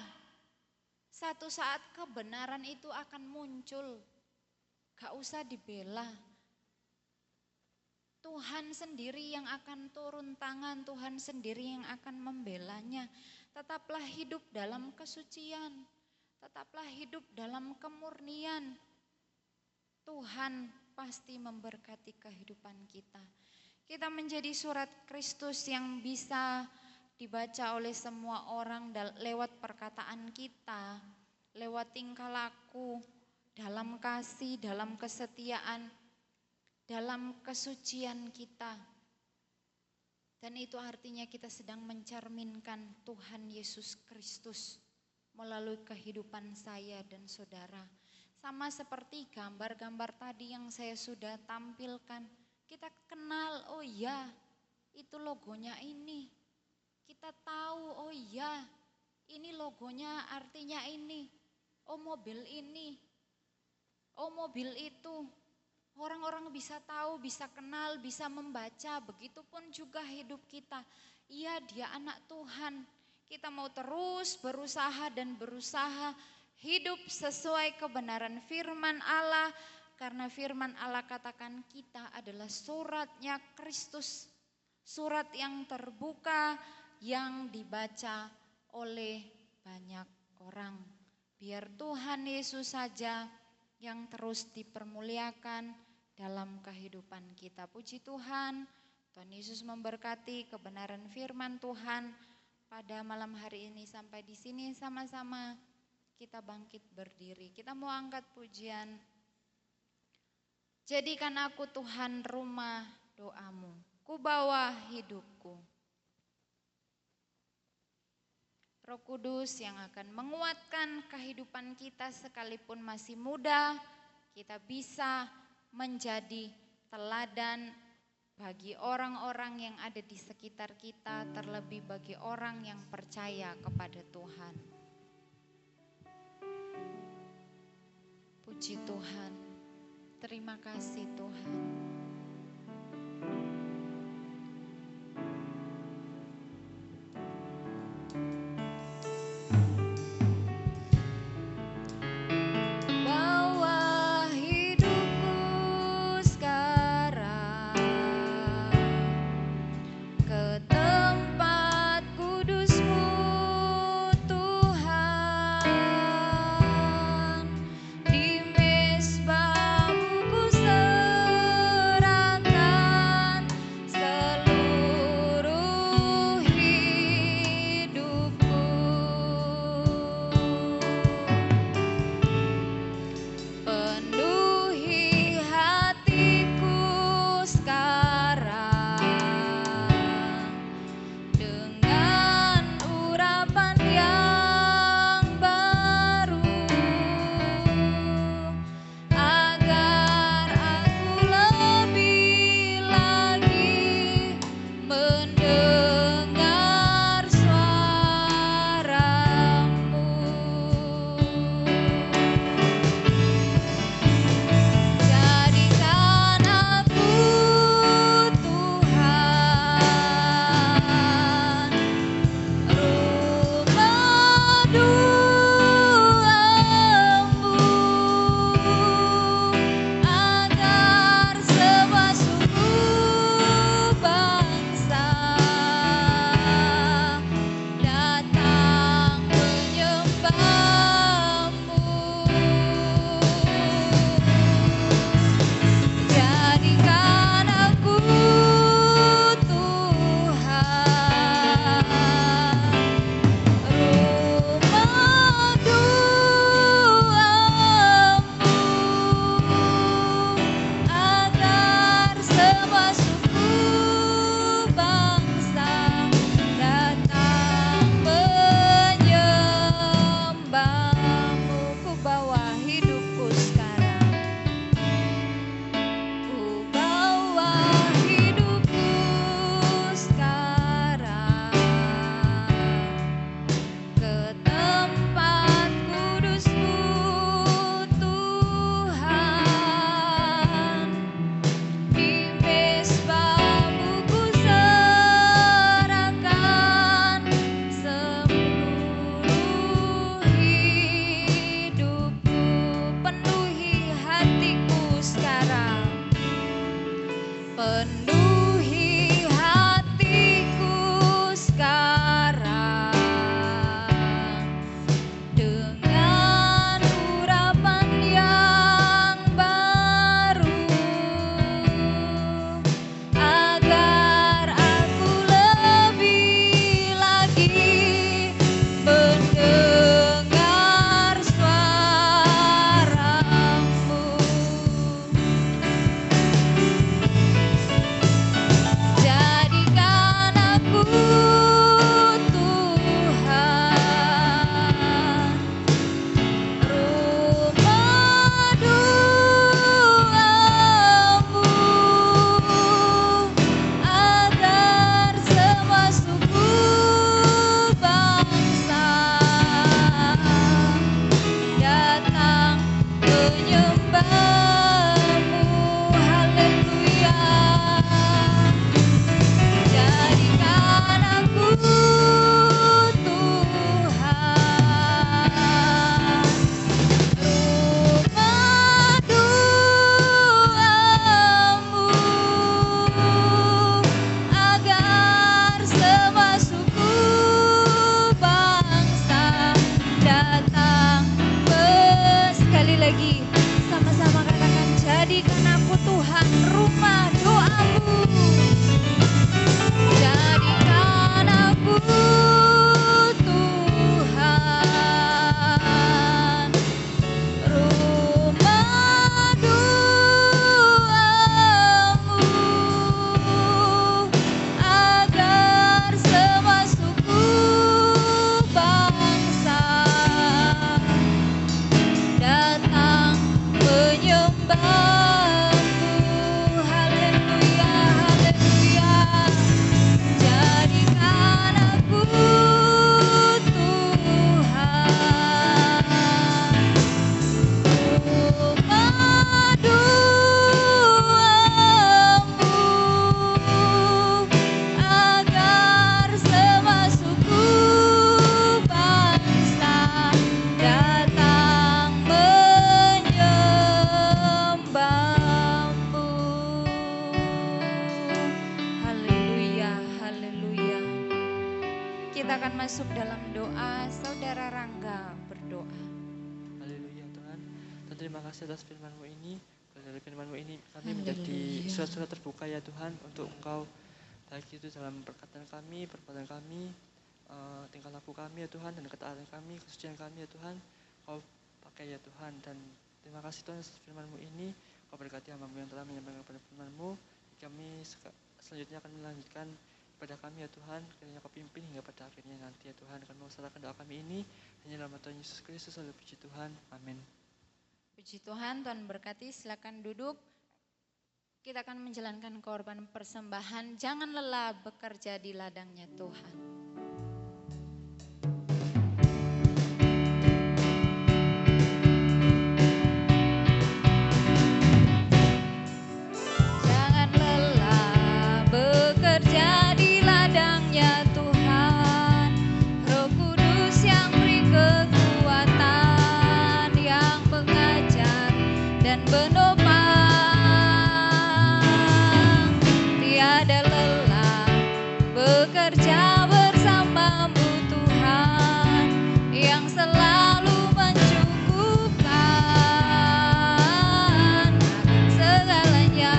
satu saat kebenaran itu akan muncul. Gak usah dibela. Tuhan sendiri yang akan turun tangan, Tuhan sendiri yang akan membelanya. Tetaplah hidup dalam kesucian, tetaplah hidup dalam kemurnian. Tuhan pasti memberkati kehidupan kita. Kita menjadi surat Kristus yang bisa dibaca oleh semua orang lewat perkataan kita, lewat tingkah laku, dalam kasih, dalam kesetiaan, dalam kesucian kita. Dan itu artinya kita sedang mencerminkan Tuhan Yesus Kristus melalui kehidupan saya dan saudara. Sama seperti gambar-gambar tadi yang saya sudah tampilkan. Kita kenal, oh iya itu logonya ini. Kita tahu, oh iya ini logonya artinya ini. Oh mobil ini, oh mobil itu. Orang-orang bisa tahu, bisa kenal, bisa membaca. Begitupun juga hidup kita. Iya, dia anak Tuhan. Kita mau terus berusaha dan berusaha hidup sesuai kebenaran firman Allah. Karena firman Allah katakan kita adalah suratnya Kristus. Surat yang terbuka yang dibaca oleh banyak orang. Biar Tuhan Yesus saja yang terus dipermuliakan dalam kehidupan kita. Puji Tuhan, Tuhan Yesus memberkati kebenaran firman Tuhan pada malam hari ini. Sampai di sini sama-sama kita bangkit berdiri. Kita mau angkat pujian. Jadikan aku Tuhan rumah doamu, ku bawa hidupku. Roh Kudus yang akan menguatkan kehidupan kita sekalipun masih muda, kita bisa menjadi teladan bagi orang-orang yang ada di sekitar kita, terlebih bagi orang yang percaya kepada Tuhan. Puji Tuhan, terima kasih Tuhan. Di mesbahmu ku Penuhi hatiku sekarang dengan urapan yang baru, agar aku lebih lagi mendengar suara-Mu. Jadikan aku Tuhan, rumah doa-Mu, agar semua suku bangsa datang menyembah-Mu. Haleluya. Jadikan aku Tuhan, rumah doa-Mu, agar semua suku bangsa datang. Sekali lagi sama-sama katakan, jadikan aku Tuhan, rumah doa-Mu. Jadikan aku Tuhan, rumah doa-Mu, agar semua suku bangsa datang menyembah-Mu. Haleluya, haleluya. Jadikan aku Tuhan, rumah doa-Mu, agar semua suku bangsa datang menyembah-Mu. Haleluya, haleluya. Kita akan masuk dalam doa. Saudara Rangga berdoa. Haleluya Tuhan. Tuhan terima kasih atas firman-Mu ini. Dari firman-Mu ini kami menjadi surat-surat terbuka ya Tuhan untuk Engkau, baik itu dalam perkataan kami, perbuatan kami, tingkah laku kami ya Tuhan, dan ketaatan kami, kesucian kami ya Tuhan. Kau pakai ya Tuhan, dan terima kasih Tuhan atas firman-Mu ini. Kau berkati hamba-Mu yang telah menyampaikan kepada firman-Mu. Kami selanjutnya akan melanjutkan pada kami ya Tuhan, kiranya Kau pimpin hingga pada akhirnya nanti ya Tuhan. Kami mau serahkan doa kami ini hanya dalam nama Tuhan Yesus Kristus. Haleluya, puji Tuhan, amin. Puji Tuhan, Tuhan berkati. Silakan duduk. Kita akan menjalankan korban persembahan. Jangan lelah bekerja di ladangnya Tuhan. Jangan lelah bekerja di ladangnya Tuhan. Roh Kudus yang beri kekuatan, yang pengajar dan penopang. Tiada lelah bekerja bersamamu Tuhan, yang selalu mencukupkan segalanya.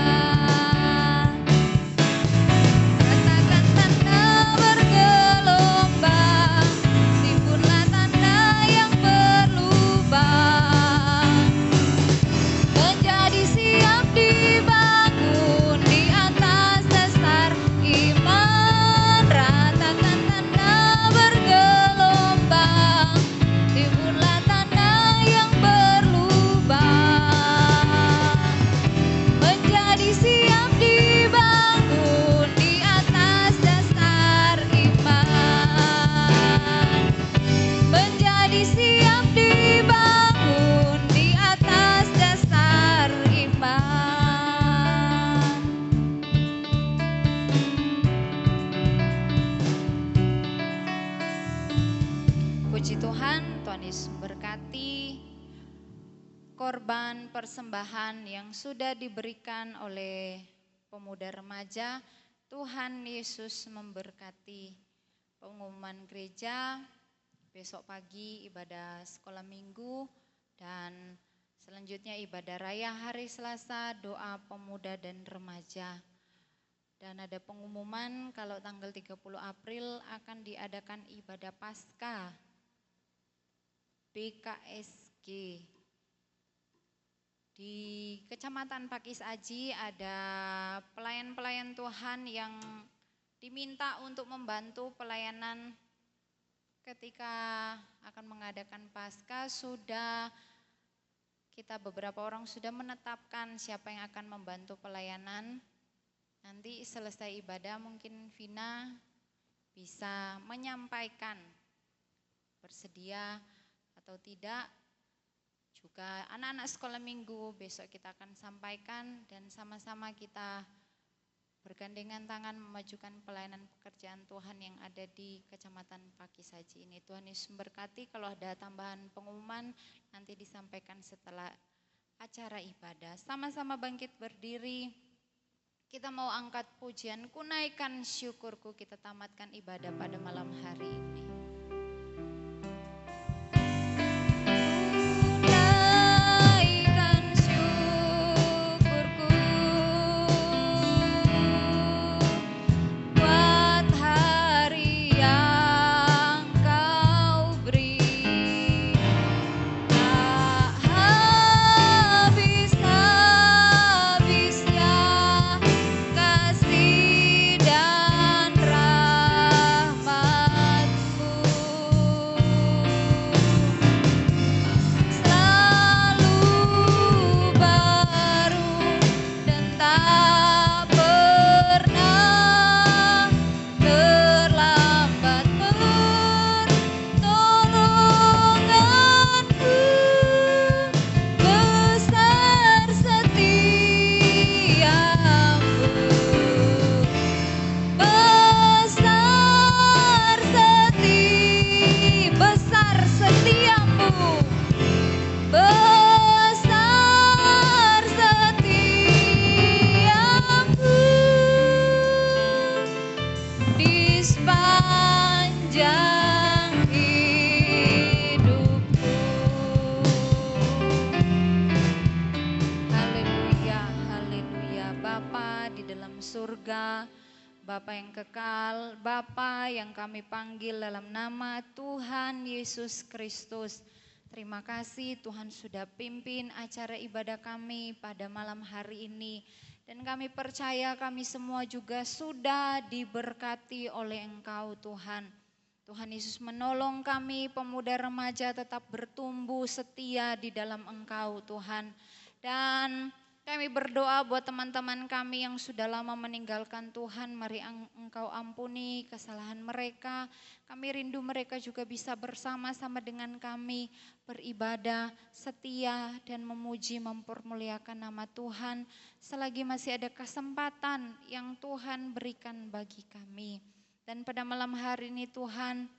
Rasakan tanda bergelombang, timbunlah tanda yang berlubang, menjadi siap dibangun di atas dasar iman. Rasakan tanda bergelombang, timbunlah tanda yang berlubang, menjadi siap dibangun di atas dasar iman, menjadi siap dibangun di atas dasar iman. Puji Tuhan, Tuhan Yesus berkati korban persembahan yang sudah diberikan oleh pemuda remaja. Tuhan Yesus memberkati. Pengumuman gereja, besok pagi ibadah sekolah minggu, dan selanjutnya ibadah raya hari Selasa, doa pemuda dan remaja. Dan ada pengumuman kalau tanggal 30 April akan diadakan ibadah Paskah BKSG. Di Kecamatan Pakis Aji ada pelayan-pelayan Tuhan yang diminta untuk membantu pelayanan ketika akan mengadakan Paskah. Kita beberapa orang sudah menetapkan siapa yang akan membantu pelayanan. Nanti selesai ibadah mungkin Vina bisa menyampaikan bersedia atau tidak. Juga anak-anak sekolah minggu besok kita akan sampaikan dan sama-sama kita bergandengan tangan memajukan pelayanan pekerjaan Tuhan yang ada di Kecamatan Pakis Aji ini. Tuhan Yesus memberkati. Kalau ada tambahan pengumuman nanti disampaikan setelah acara ibadah. Sama-sama bangkit berdiri. Kita mau angkat pujian, kunaikan syukurku, kita tamatkan ibadah pada malam hari ini. Bapa yang kekal, Bapa yang kami panggil dalam nama Tuhan Yesus Kristus. Terima kasih Tuhan sudah pimpin acara ibadah kami pada malam hari ini. Dan kami percaya kami semua juga sudah diberkati oleh Engkau Tuhan. Tuhan Yesus menolong kami pemuda remaja tetap bertumbuh setia di dalam Engkau Tuhan. Dan kami berdoa buat teman-teman kami yang sudah lama meninggalkan Tuhan, mari Engkau ampuni kesalahan mereka. Kami rindu mereka juga bisa bersama-sama dengan kami beribadah, setia dan memuji mempermuliakan nama Tuhan. Selagi masih ada kesempatan yang Tuhan berikan bagi kami. Dan pada malam hari ini Tuhan,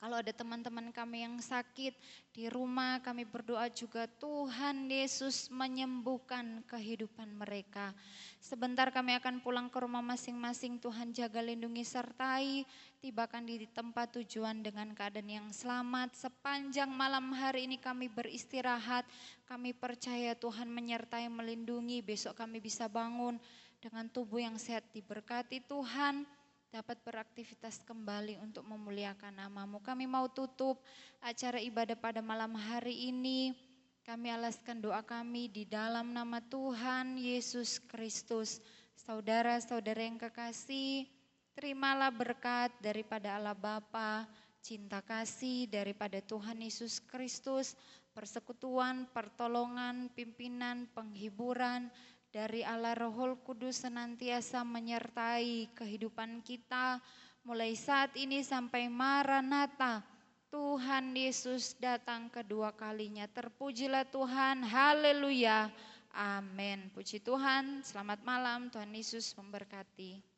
kalau ada teman-teman kami yang sakit di rumah, kami berdoa juga Tuhan Yesus menyembuhkan kehidupan mereka. Sebentar kami akan pulang ke rumah masing-masing, Tuhan jaga, lindungi, sertai, tibakan di tempat tujuan dengan keadaan yang selamat. Sepanjang malam hari ini kami beristirahat, kami percaya Tuhan menyertai, melindungi. Besok kami bisa bangun dengan tubuh yang sehat, diberkati Tuhan, dapat beraktivitas kembali untuk memuliakan nama-Mu. Kami mau tutup acara ibadah pada malam hari ini. Kami alaskan doa kami di dalam nama Tuhan Yesus Kristus. Saudara-saudara yang kekasih, terimalah berkat daripada Allah Bapa, cinta kasih daripada Tuhan Yesus Kristus, persekutuan, pertolongan, pimpinan, penghiburan dari Allah Rohul Kudus senantiasa menyertai kehidupan kita mulai saat ini sampai Maranatha. Tuhan Yesus datang kedua kalinya. Terpujilah Tuhan, haleluya, amin. Puji Tuhan, selamat malam, Tuhan Yesus memberkati.